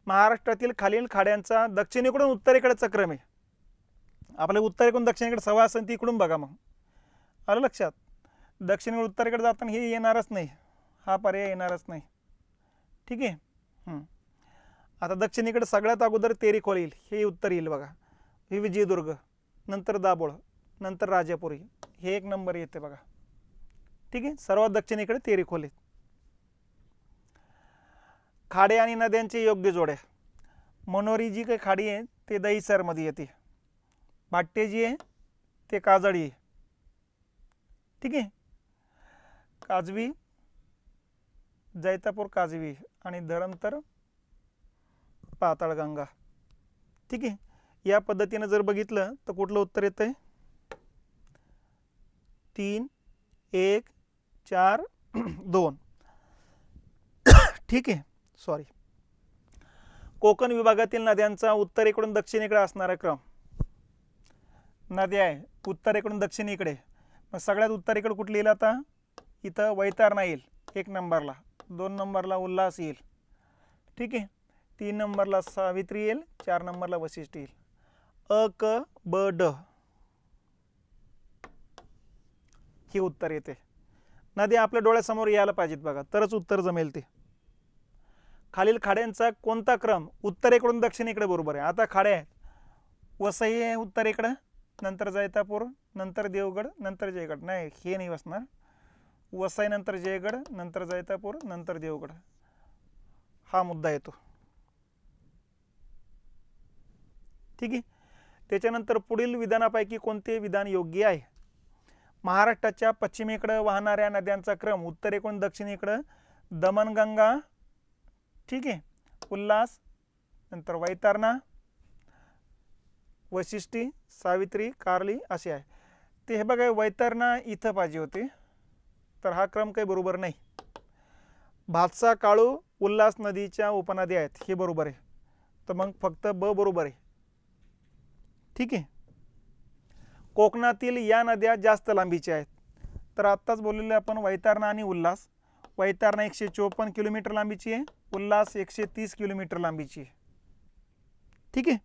महाराष्ट्रातील खालील खाड्यांचा दक्षिणेकडून उत्तरेकडचा क्रम आहे. आपल्या उत्तरेकडून दक्षिणेकडे सवा असेल ती इकडून बघा. मग आलं लक्षात? दक्षिणेकडून उत्तरेकडे जाताना हे येणारच नाही, हा पर्याय येणारच नाही. ठीक आहे. आता दक्षिणेकडे सगळ्यात अगोदर तेरेखोल येईल, हे उत्तर येईल बघा. हे विजयदुर्ग, नंतर दाभोळ, नंतर राजापुरी, हे 1 नंबर येते बघा. ठीक आहे, सर्वात दक्षिणेकडे तेरेखोल आहे. खाडे आणि नद्यांचे योग्य जोड्या. मनोरी जी काही खाडी आहे ते दहिसरमध्ये येते. भाट्टे जी आहे ते काजळी आहे. ठीक आहे. काजवी, जैतापूर काजवी आणि धरमतर पाताळगंगा. ठीक आहे. या पद्धतीने जर बघितलं तर कुठलं उत्तर येतंय? 3, 1, 4, 2. ठीक आहे. सॉरी. कोकण विभागातील नद्यांचा उत्तरेकडून दक्षिणेकडे असणारा क्रम. नद्या आहे उत्तरेकडून दक्षिणेकडे, मग सगळ्यात उत्तरेकडे कुठली येईल आता? इथं वैतरणा येईल 1 नंबरला, 2 नंबरला उल्हास येईल. ठीक आहे. 3 नंबरला सावित्री येईल, 4 नंबरला वशिष्ठ येईल. अ क ब ड हे उत्तर येते. नद्या आपल्या डोळ्यासमोर यायला पाहिजेत बघा, तरच उत्तर जमेल ते. खालील खाड्यांचा कोणता क्रम उत्तरेकडून दक्षिणेकडे बरोबर आहे? आता खाड्या आहेत. वसई आहे उत्तरेकडं, नंतर जैतापूर, नंतर देवगड, नंतर जयगड. नाही, हे नाही बसणार. वसई नंतर जयगड, नंतर जैतापूर, नंतर देवगड. हा मुद्दा येतो. ठीक आहे. त्याच्यानंतर पुढील विधानापैकी कोणते विधान योग्य आहे? महाराष्ट्राच्या पश्चिमेकडे वाहणाऱ्या नद्यांचा क्रम उत्तरेकडून दक्षिणेकडे दमणगंगा, ठीक आहे, उल्हास, नंतर वैतरणा, वशिष्ठी, सावित्री, कार्ली असे आहे. ते हे बघा, वैतरणा इथं पाहिजे होते, तर हा क्रम काही बरोबर नाही. भातसा, काळू, उल्हास नदीच्या उपनद्या आहेत, हे बरोबर आहे. तर मग फक्त ब बरोबर आहे. ठीक आहे. कोकणातील या नद्या जास्त लांबीच्या आहेत. तर आत्ताच बोललेले आपण वैतरणा आणि उल्हास. वैतरणा 154 किलोमीटर लांबीची आहे, उल्हास 130 किलोमीटर लांबीची आहे. ठीक आहे.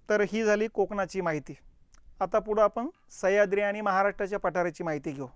तर ही झाली कोकणाची माहिती. आता पुढं आपण सह्याद्री आणि महाराष्ट्राच्या पठाराची माहिती घेऊ.